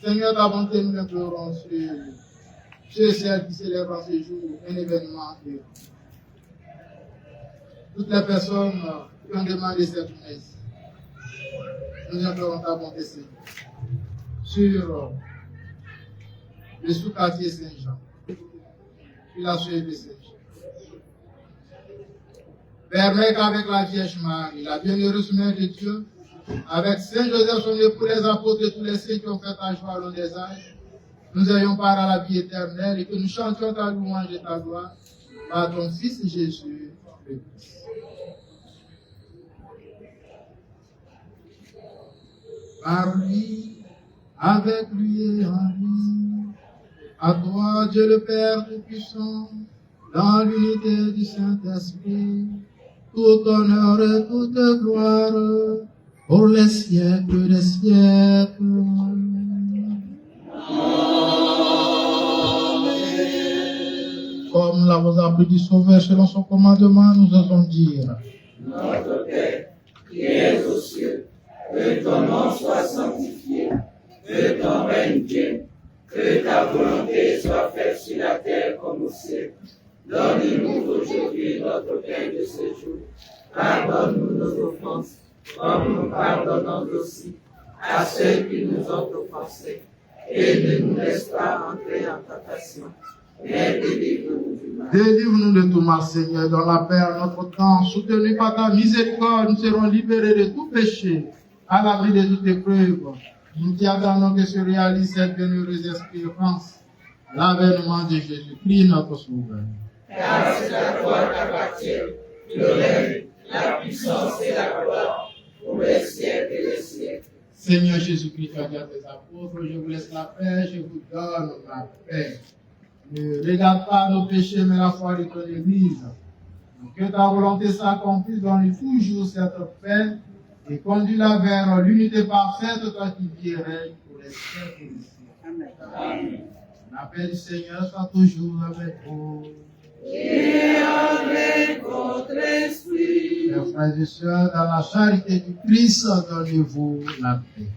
Seigneur, ta bonté, nous implorons sur ceux et celles qui célèbrent en ce jour un événement heureux. Toutes les personnes qui ont demandé cette messe, nous implorons ta bonté, Seigneur. Sur le sous-quartier Saint-Jean, puis la suite de Saint-Jean. Permets qu'avec la Vierge Marie, la bienheureuse Mère de Dieu, avec Saint Joseph, son époux, les apôtres et tous les saints qui ont fait ta joie au long des âges, nous ayons part à la vie éternelle et que nous chantions ta louange et ta gloire par ton Fils Jésus le Christ. Par lui, avec lui et en lui, à toi, Dieu le Père Tout-Puissant, dans l'unité du Saint-Esprit, tout honneur et toute gloire, pour les siècles des siècles. Comme nous l'avons appris du Sauveur selon son commandement, nous osons dire: Notre Père, qui es aux cieux, que ton nom soit sanctifié, que ton règne vienne, que ta volonté soit faite sur la terre comme au ciel. Donne-nous aujourd'hui notre pain de ce jour. Pardonne-nous nos offenses, comme nous pardonnons aussi à ceux qui nous ont offensés. Et ne nous laisse pas entrer en tentation, mais délivre-nous du mal. Délivre-nous de tout mal, Seigneur, dans la paix à notre temps. Soutenus par ta miséricorde, nous serons libérés de tout péché, à l'abri de toute épreuve. Nous t'y attendons que se réalise cette bienheureuse espérance, l'avènement de Jésus-Christ, notre Sauveur. Car c'est à toi qu'appartient le règne, la puissance et la gloire, pour les siècles et les siècles. Seigneur Jésus-Christ, tu as dit à tes apôtres, je vous laisse la paix, je vous donne la paix. Ne regarde pas nos péchés, mais la foi de ton Église. Que ta volonté s'accomplisse, donne toujours cette paix et conduis-la vers l'unité parfaite, toi qui vis et règnes pour les siècles et les siècles. Amen. La paix du Seigneur soit toujours avec vous. Et avec votre esprit. Mes frères et sœurs, dans la charité du Christ, donnez-vous la paix.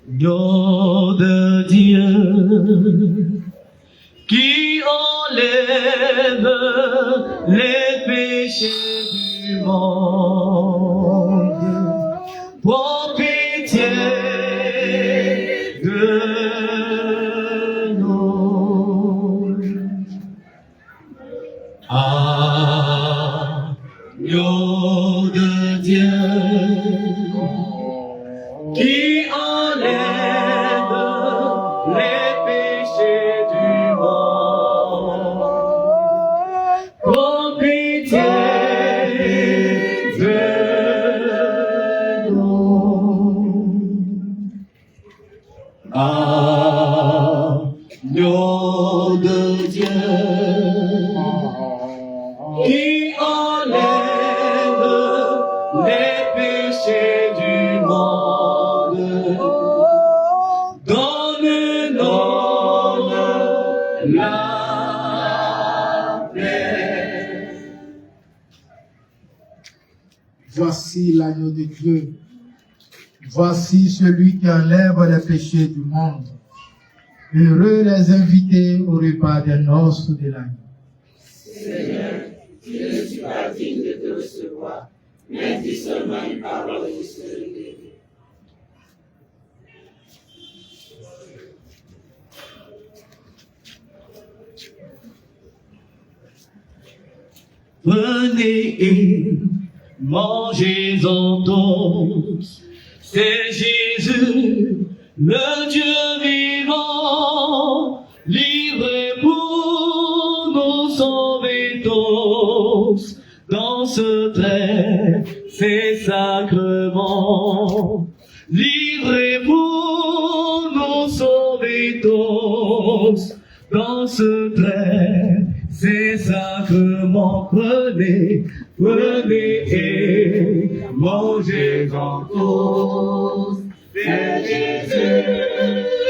Agneau de Dieu, qui enlève les péchés du monde, pour pitié de nous. Agneau de Dieu, qui enlève les péchés du monde, pour pitié de nous. Agneau de Dieu, qui enlève les péchés du monde, donne-nous la paix. Voici l'agneau de Dieu. Voici celui qui enlève les péchés du monde. Heureux les invités au repas des noces de l'agneau. Seigneur, je ne suis pas digne de te recevoir, mais dis seulement une parole et je serai guéri. Venez et mangez-en tous, c'est Jésus, le Dieu vivant, livré pour nous sauver tous. ces sacrements, livrés pour nous sauver tous. Dans ce trait, ces sacrements, prenez, prenez et mangez-en tous. C'est Jésus,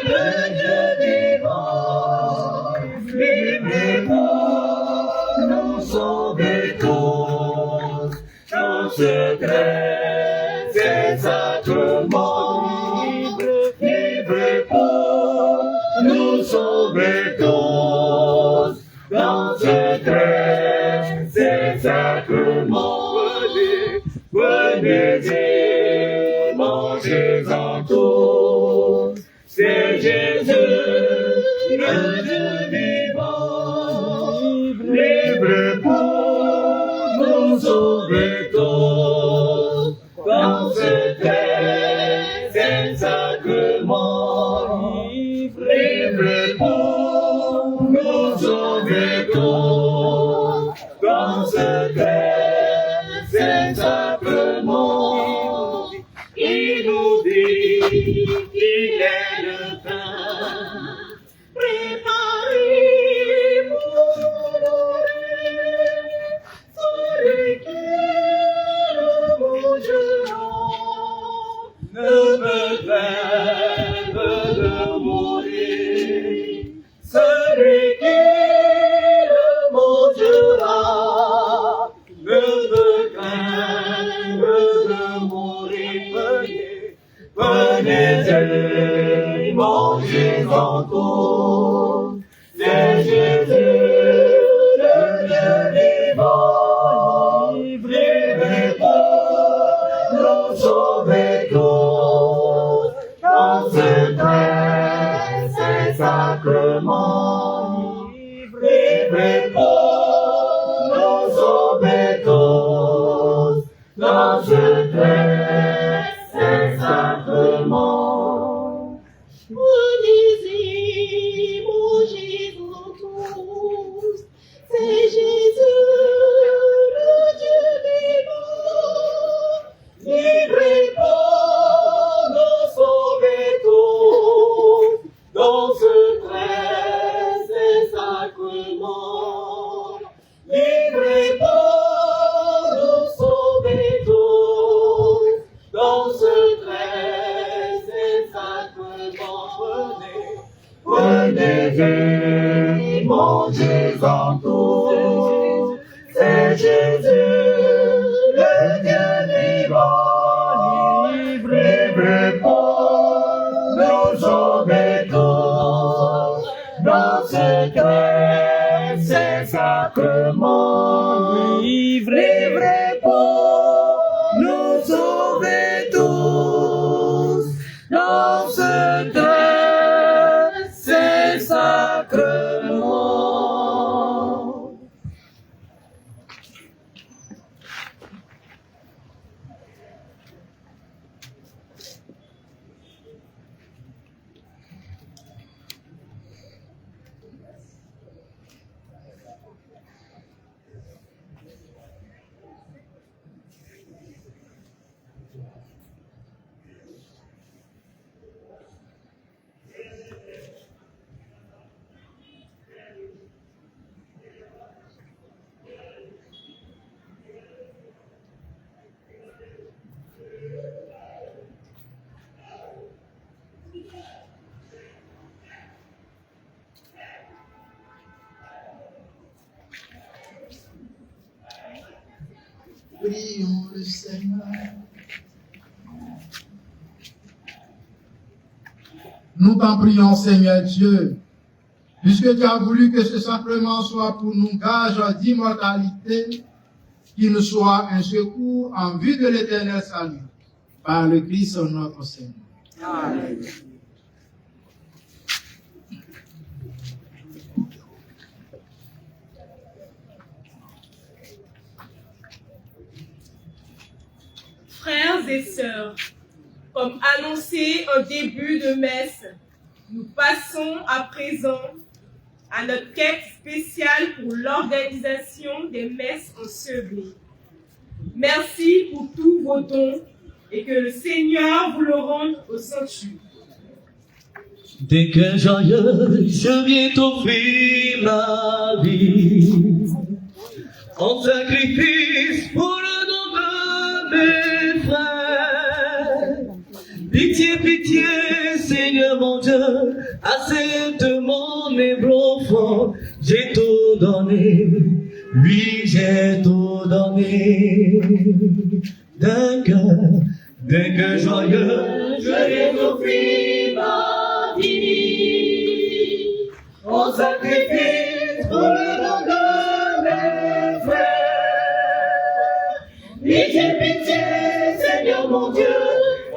le Dieu vivant, livré pour nous sauver tous. Dans ce trait, ces sacrements, livré pour nous sauver tous. Dans ce trait, ces sacrements, venez et mangez-en tous. C'est Jésus, le Dieu vivant, libre pour nous sauver tous. Dans ce trait, ces sacrements, libre pour nous sauver tous. Dans ce trait, ces sacrements, il nous dit qu'il est le pain préparé pour mourir. Celui qui le mangera ne me crève de mourir. Celui qui le mangera ne me crève de mourir. Venez et mangez-en tous. C'est Jésus, le Dieu vivant, livré pour nous sauver tous. Dans ce trait, ces sacrements, livré pour nous sauver tous. Dans ce trait, ces sacrements, Venez-y, mangez-en tous. C'est Jésus, le Dieu vivant, livré pour nous sauver tous. Dans ce trait, ces sacrements, livré pour nous sauver tous. Dans ce trait, ces sacrements, venez et mangez-en tous. C'est Jésus, le Dieu vivant, livré pour nous sauver tous. Dans ce trait, ces sacrements, livré pour nous sauver tous. Dans ce trait, ces sacrements. Prions le Seigneur. Nous t'en prions, Seigneur Dieu, puisque tu as voulu que ce sacrement soit pour nous gage d'immortalité, qu'il nous soit un secours en vue de l'éternel salut, par le Christ notre Seigneur. Amen. Frères et sœurs, comme annoncé en début de messe, nous passons à présent à notre quête spéciale pour l'organisation des messes ensevelies. Merci pour vos dons et que le Seigneur vous le rende au centuple. Dès que joyeux, je viens t'offrir ma vie en sacrifice pour le nom de mes frères. Pitié, pitié, Seigneur mon Dieu, accepte mon humble offrande. J'ai tout donné, oui, j'ai tout donné. D'un cœur joyeux, je viens t'offrir ma vie en sacrifice pour le nom de mes frères. Pitié, pitié, Seigneur mon Dieu,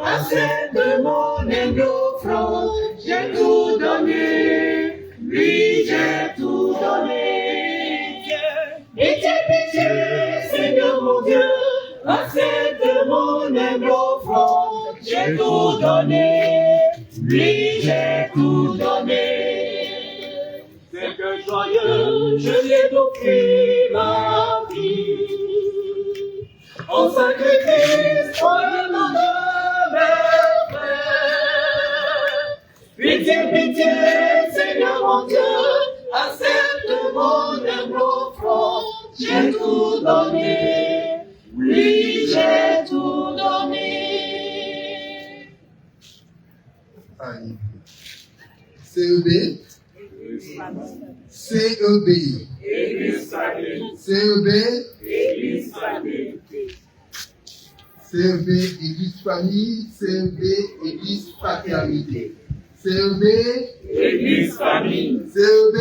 accepte mon humble offrande. J'ai tout donné, oui, j'ai tout donné. Pitié, pitié, Seigneur mon Dieu, accepte mon humble offrande. J'ai tout donné, oui, j'ai tout donné. C'est que joyeux, je viens t'offrir ma vie en sacrifice pour le nom de mes frères. Pitié, pitié, Seigneur mon Dieu, accepte mon humble offrande. J'ai tout donné, oui, j'ai tout donné. CEB. CEB. CEB. CEB Église Famille. CEB Église Fraternité. CEB Église Famille. CEB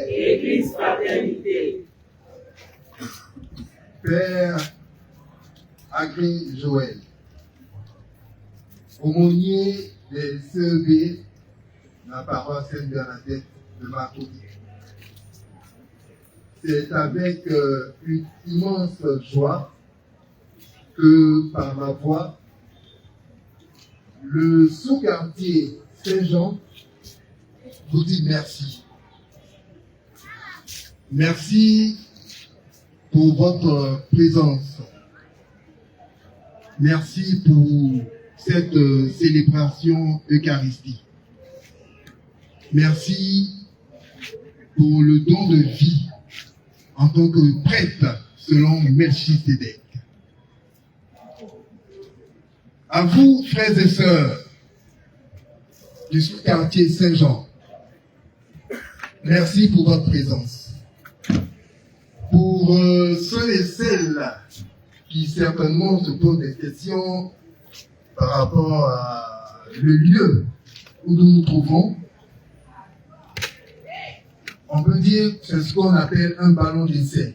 Église Fraternité. Père Agré Joël, aumônier des CEB, la parole Sainte-Bernadette de Marcotte. C'est avec une immense joie que par ma voix, le sous-quartier Saint-Jean vous dit merci. Merci pour votre présence. Merci pour cette célébration eucharistique. Merci pour le don de vie en tant que prêtre selon Melchisédek. À vous, frères et sœurs du sous-quartier Saint-Jean, merci pour votre présence. Pour ceux et celles qui certainement se posent des questions par rapport à le lieu où nous nous trouvons, on peut dire que c'est ce qu'on appelle un ballon d'essai.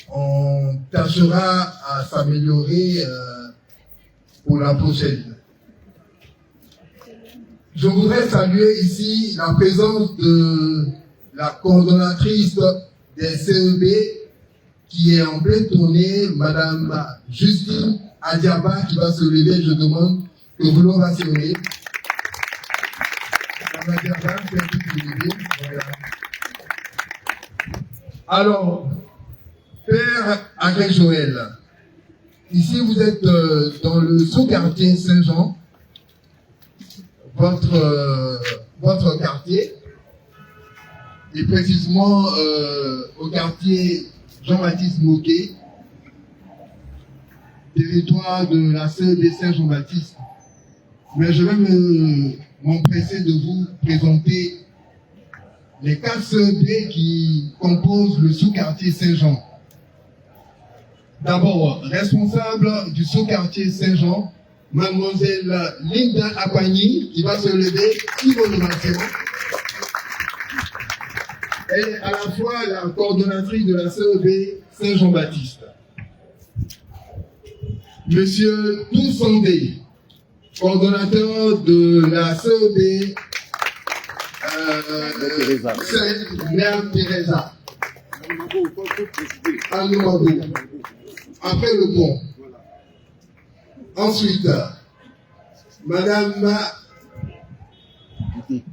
On tâchera à s'améliorer pour la prochaine. Je voudrais saluer ici la présence de la coordonnatrice des CEB qui est en pleine tournée, Madame Justine Adiaba, qui va se lever. Je demande que vous l'ovationnez. Madame Adiaba, qui va se lever. Voilà. Alors, Père Agré Joël, ici vous êtes dans le sous-quartier Saint-Jean, votre quartier, et précisément au quartier Jean-Baptiste Moquet, territoire de la CEB Saint-Jean-Baptiste. Mais je vais m'empresser de vous présenter les 4 CEB qui composent le sous-quartier Saint-Jean. D'abord, responsable du sous-quartier Saint-Jean, Mademoiselle Linda Akwani, qui va se lever, qui va le. Elle est à la fois la coordonnatrice de la CEB Saint-Jean-Baptiste. Monsieur Toussandé, coordonnateur de la CEB Sainte-Mère Teresa. Après le pont. Ensuite, Madame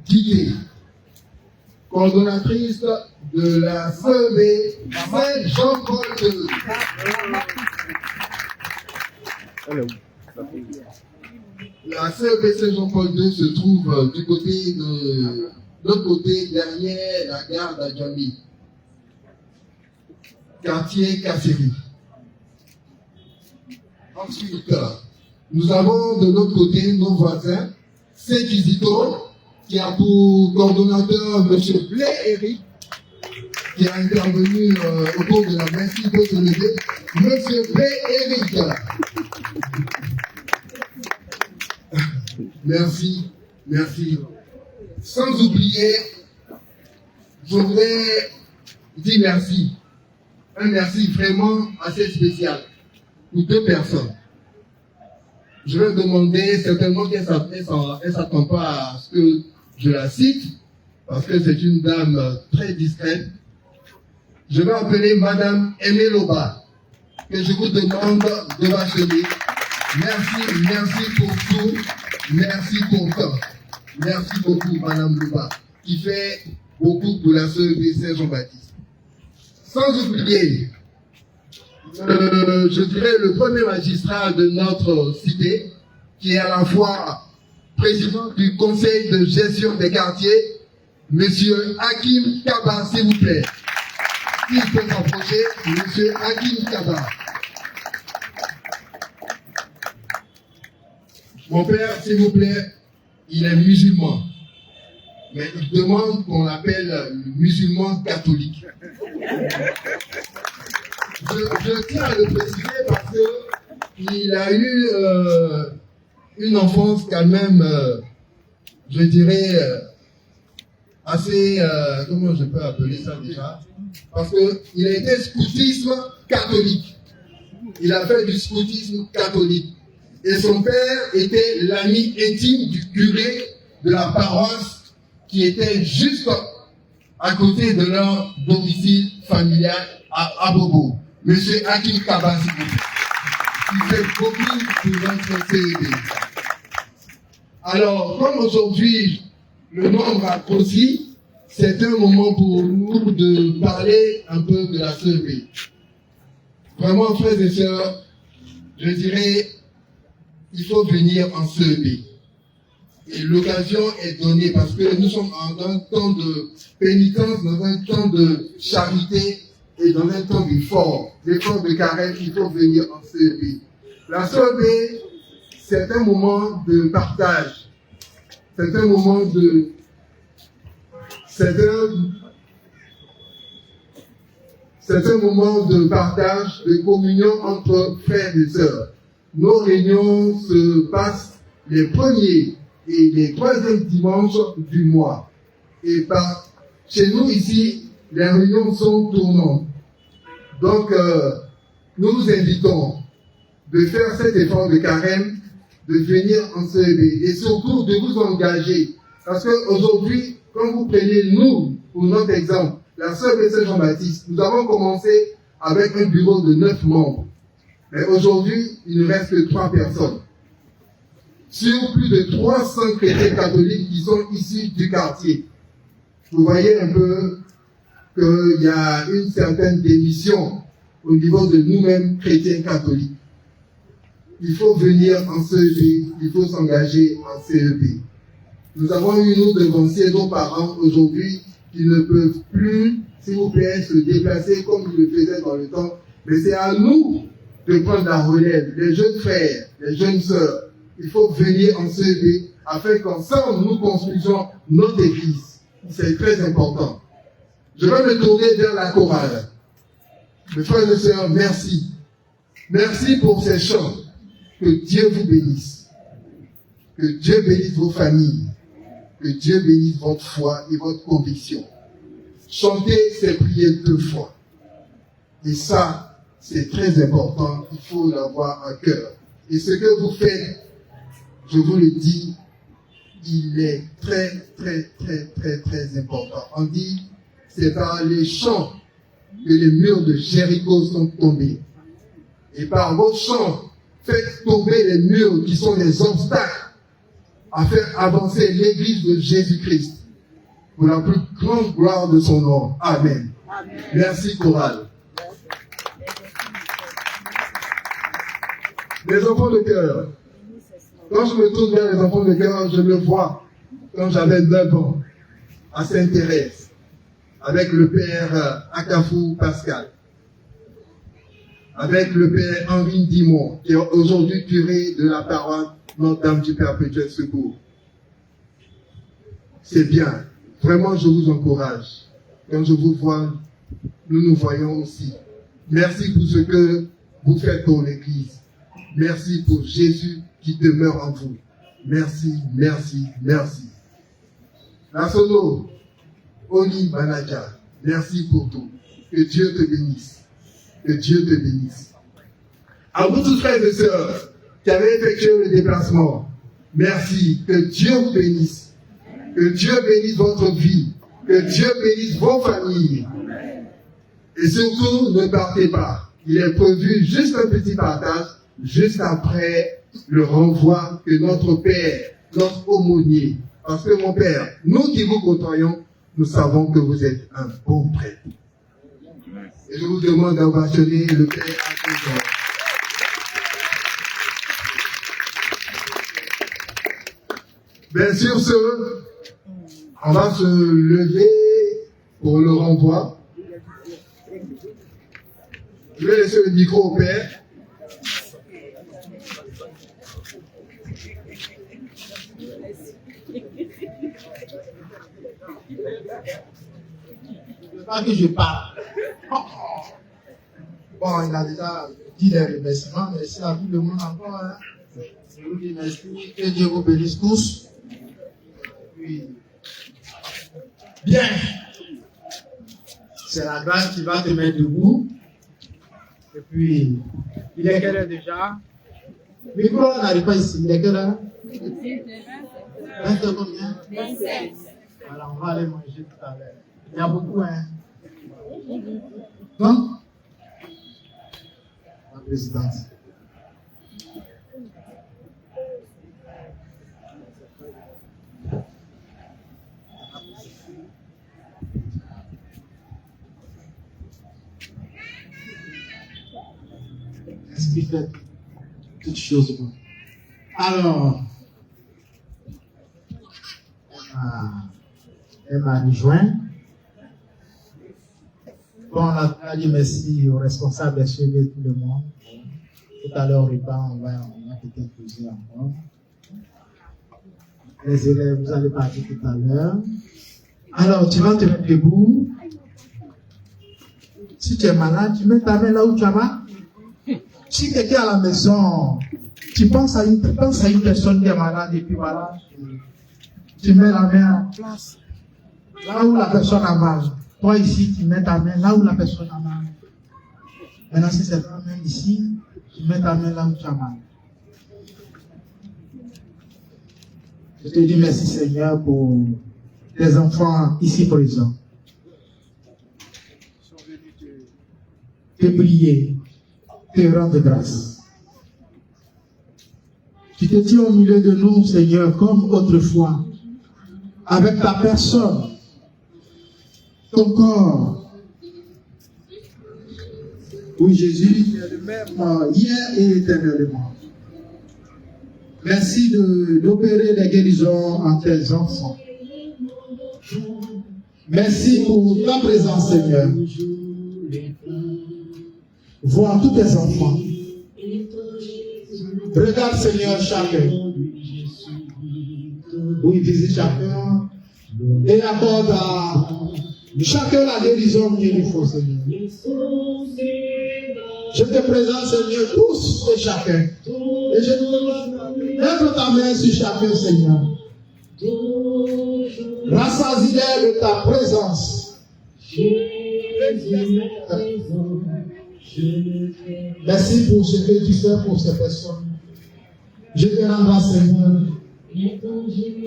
Guidé, coordonnatrice de la CEB Saint-Jean-Paul II. La CEB Saint-Jean-Paul II se trouve du côté de l'autre côté, derrière la gare d'Adjambi, quartier Kasseri. Ensuite, nous avons de l'autre côté nos voisins, Saint-Kizito, qui a pour coordonnateur M. Blé Eric, qui a intervenu autour de la messe, il peut se lever. M. Blé Eric. Merci, merci. Sans oublier, je voudrais dire merci. Un merci vraiment assez spécial pour deux personnes. Je vais demander certainement qu'elle ne s'attend pas à ce que je la cite, parce que c'est une dame très discrète. Je vais appeler Madame Aimé Loba, que je vous demande de bachelier. Merci, merci pour tout, merci pour tout. Merci beaucoup, Madame Loba, qui fait beaucoup pour la CEB Saint-Jean-Baptiste. Sans oublier, je dirais, le premier magistrat de notre cité, qui est à la fois président du conseil de gestion des quartiers, Monsieur Hakim Kaba, s'il vous plaît. S'il peut s'approcher, Monsieur Hakim Kaba. Mon père, s'il vous plaît, il est musulman. Mais il demande qu'on l'appelle le musulman catholique. Je tiens à le préciser parce qu'il a eu une enfance quand même, je dirais, assez, comment je peux appeler ça déjà? Parce qu'il a été scoutisme catholique. Il a fait du scoutisme catholique. Et son père était l'ami intime du curé de la paroisse qui était juste à côté de leur domicile familial à Abobo. Monsieur Hakim Kaba, il fait beaucoup pour notre CEB. Alors, comme aujourd'hui, le nombre a grossi, c'est un moment pour nous de parler un peu de la CEB. Vraiment, frères et sœurs, je dirais, il faut venir en CEB. Et l'occasion est donnée parce que nous sommes dans un temps de pénitence, dans un temps de charité et dans un temps d'effort de carême, il faut venir en CEB. La CEB, c'est un moment de partage. C'est un moment de... C'est un moment de partage, de communion entre frères et sœurs. Nos réunions se passent les premiers et les troisièmes dimanches du mois. Et chez nous ici, les réunions sont tournantes. Donc, nous vous invitons de faire cet effort de carême, de venir en CEB et surtout de vous engager. Parce qu'aujourd'hui, quand vous prenez nous, pour notre exemple, la CEB Saint-Jean-Baptiste, nous avons commencé avec un bureau de 9 membres. Mais aujourd'hui, il ne reste que 3 personnes. Sur plus de 300 chrétiens catholiques qui sont issus du quartier. Vous voyez un peu qu'il y a une certaine démission au niveau de nous-mêmes chrétiens catholiques. Il faut venir en CEB, il faut s'engager en CEB. Nous avons eu nos devanciers, nos parents aujourd'hui, qui ne peuvent plus, s'il vous plaît, se déplacer comme ils le faisaient dans le temps. Mais c'est à nous de prendre la relève, les jeunes frères, les jeunes sœurs. Il faut venir en CEB afin qu'ensemble nous construisons notre église. C'est très important. Je vais me tourner vers la chorale. Mes frères et sœurs, merci. Merci pour ces chants. Que Dieu vous bénisse. Que Dieu bénisse vos familles. Que Dieu bénisse votre foi et votre conviction. Chantez ces prières 2 fois. Et ça, c'est très important. Il faut l'avoir à cœur. Et ce que vous faites, je vous le dis, il est très, très, très, très, très important. On dit, c'est par les chants que les murs de Jéricho sont tombés. Et par vos chants, faites tomber les murs qui sont les obstacles à faire avancer l'église de Jésus-Christ. pour la plus grande gloire de son nom. Amen. Amen. Merci, chorale. Les enfants de cœur. Quand je me tourne vers les enfants de cœur, je me vois quand j'avais 9 ans à Sainte-Thérèse avec le père Akafou Pascal, avec le père Henri Dimon, qui est aujourd'hui curé de la paroisse Notre-Dame du Perpétuel Secours. C'est bien. Vraiment, je vous encourage. Quand je vous vois, nous nous voyons aussi. Merci pour ce que vous faites pour l'Église. Merci pour Jésus qui demeure en vous. Merci, merci, merci. Nasono, Oni Banaja, merci pour tout. Que Dieu te bénisse. Que Dieu te bénisse. À vous tous frères et sœurs qui avez effectué le déplacement, merci. Que Dieu vous bénisse. Que Dieu bénisse votre vie. Que Dieu bénisse vos familles. Et surtout, ne partez pas. Il est prévu juste un petit partage, juste après le renvoi que notre Père, notre aumônier, parce que mon Père, nous qui vous côtoyons, nous savons que vous êtes un bon prêtre. Et je vous demande d'ovationner le Père à présent. Bien sûr, on va se lever pour le renvoi. Je vais laisser le micro au Père. Pas que je parle. Bon, il a déjà dit les remerciements, mais c'est à vous le monde encore. Hein. Je vous dis merci. Que Dieu vous bénisse tous. Oui. Bien. C'est la grâce qui va te mettre debout. Et puis, il est quelle heure déjà? Le micro n'arrive pas ici. Il est quelle heure? 20 heures combien? 27. Alors, on va aller manger tout à l'heure. Il y a beaucoup, hein? Non? La présidente. Est-ce qu'il fait toutes choses bonnes? Alors, elle m'a rejoint. Bon, on a dit merci aux responsables d'assurer tout le monde. Tout à l'heure, au repas, on va peut-être poser encore. Les élèves, vous allez partir tout à l'heure. Alors, tu vas te mettre debout. Si tu es malade, tu mets ta main là où tu as mal. Si quelqu'un est à la maison, tu penses à une personne qui est malade et puis voilà, tu mets la main en place. Là où la personne a mal. Toi ici, tu mets ta main là où la personne a mal. Maintenant, si c'est ta main ici, tu mets ta main là où tu as mal. Je te dis merci Seigneur pour tes enfants ici présents. Ils sont venus te prier, te rendre grâce. Tu te tiens au milieu de nous, Seigneur, comme autrefois, avec ta personne, ton corps. Oui, Jésus, tu es le même hier et éternellement. Merci d'opérer les guérisons en tes enfants. Merci pour ta présence, Seigneur. Vois tous tes enfants. Regarde, Seigneur, chacun. Oui, visite chacun. Et accorde à chacun la guérison qu'il lui faut, Seigneur. Je te présente, Seigneur, tous et chacun. Et je te demande, lève ta main sur chacun, Seigneur. Rassasie-les de ta présence. Merci pour ce que tu fais pour ces personnes. Je te rends grâce, Seigneur.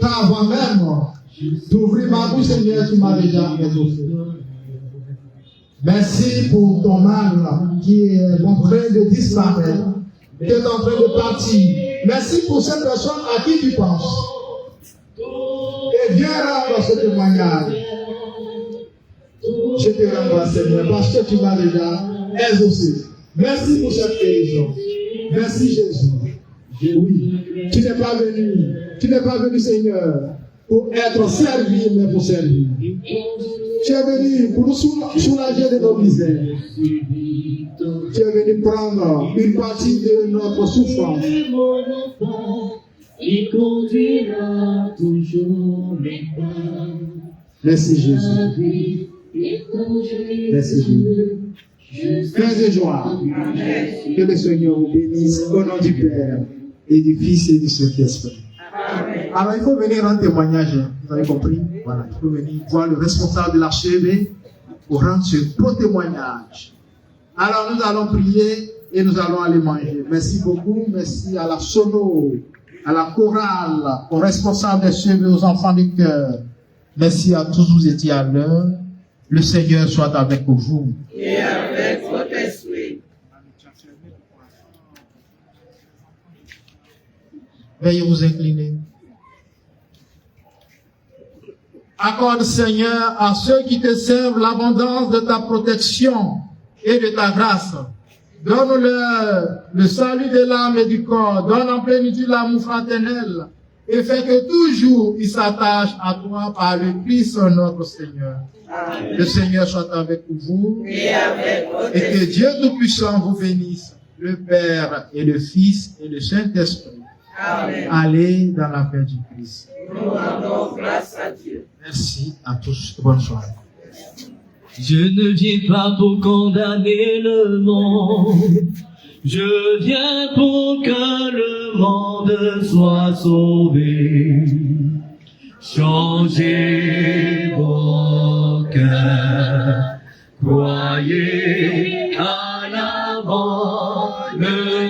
Car avant même d'ouvrir ma bouche, Seigneur, tu m'as déjà réchauffé. Merci pour ton âme qui est en train de disparaître, qui est en train de partir. Merci pour cette personne à qui tu penses. Et viens rendre ce témoignage. Je te rends grâce, Seigneur, parce que tu m'as déjà exaucé. Merci pour cette guérison. Merci, Jésus. Oui, tu n'es pas venu, Seigneur, pour être servi, mais pour servir. Tu es venu pour nous soulager de nos misères. Tu es venu prendre une partie de notre souffrance. Il conduira toujours mes pas. Merci Jésus. Merci Jésus. Frères et joie, que le Seigneur vous bénisse au nom du Père et du Fils et du Saint-Esprit. Alors il faut venir rendre témoignage, vous avez compris? Voilà, il faut venir voir le responsable de l'archevêché pour rendre ce beau témoignage. Alors nous allons prier et nous allons aller manger. Merci beaucoup, merci à la sono, à la chorale, aux responsables des cheveux, aux enfants du cœur. Merci à tous, vous étiez à l'heure. Le Seigneur soit avec vous. Et avec votre esprit. Veuillez vous incliner. Accorde, Seigneur, à ceux qui te servent l'abondance de ta protection et de ta grâce. Donne-leur le salut de l'âme et du corps. Donne en plénitude l'amour fraternel. Et fais que toujours ils s'attachent à toi par le Christ notre Seigneur. Amen. Le Seigneur soit avec vous. Et avec votre et que Dieu Tout-Puissant vous bénisse, le Père et le Fils et le Saint-Esprit. Amen. Allez dans la paix du Christ. Nous rendons grâce à Dieu. Merci à tous. Bonne soirée. Je ne viens pas pour condamner le monde. Je viens pour que le monde soit sauvé. Changez vos cœurs. Croyez à la bonne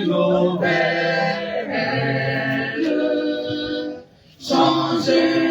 nouvelle. Changez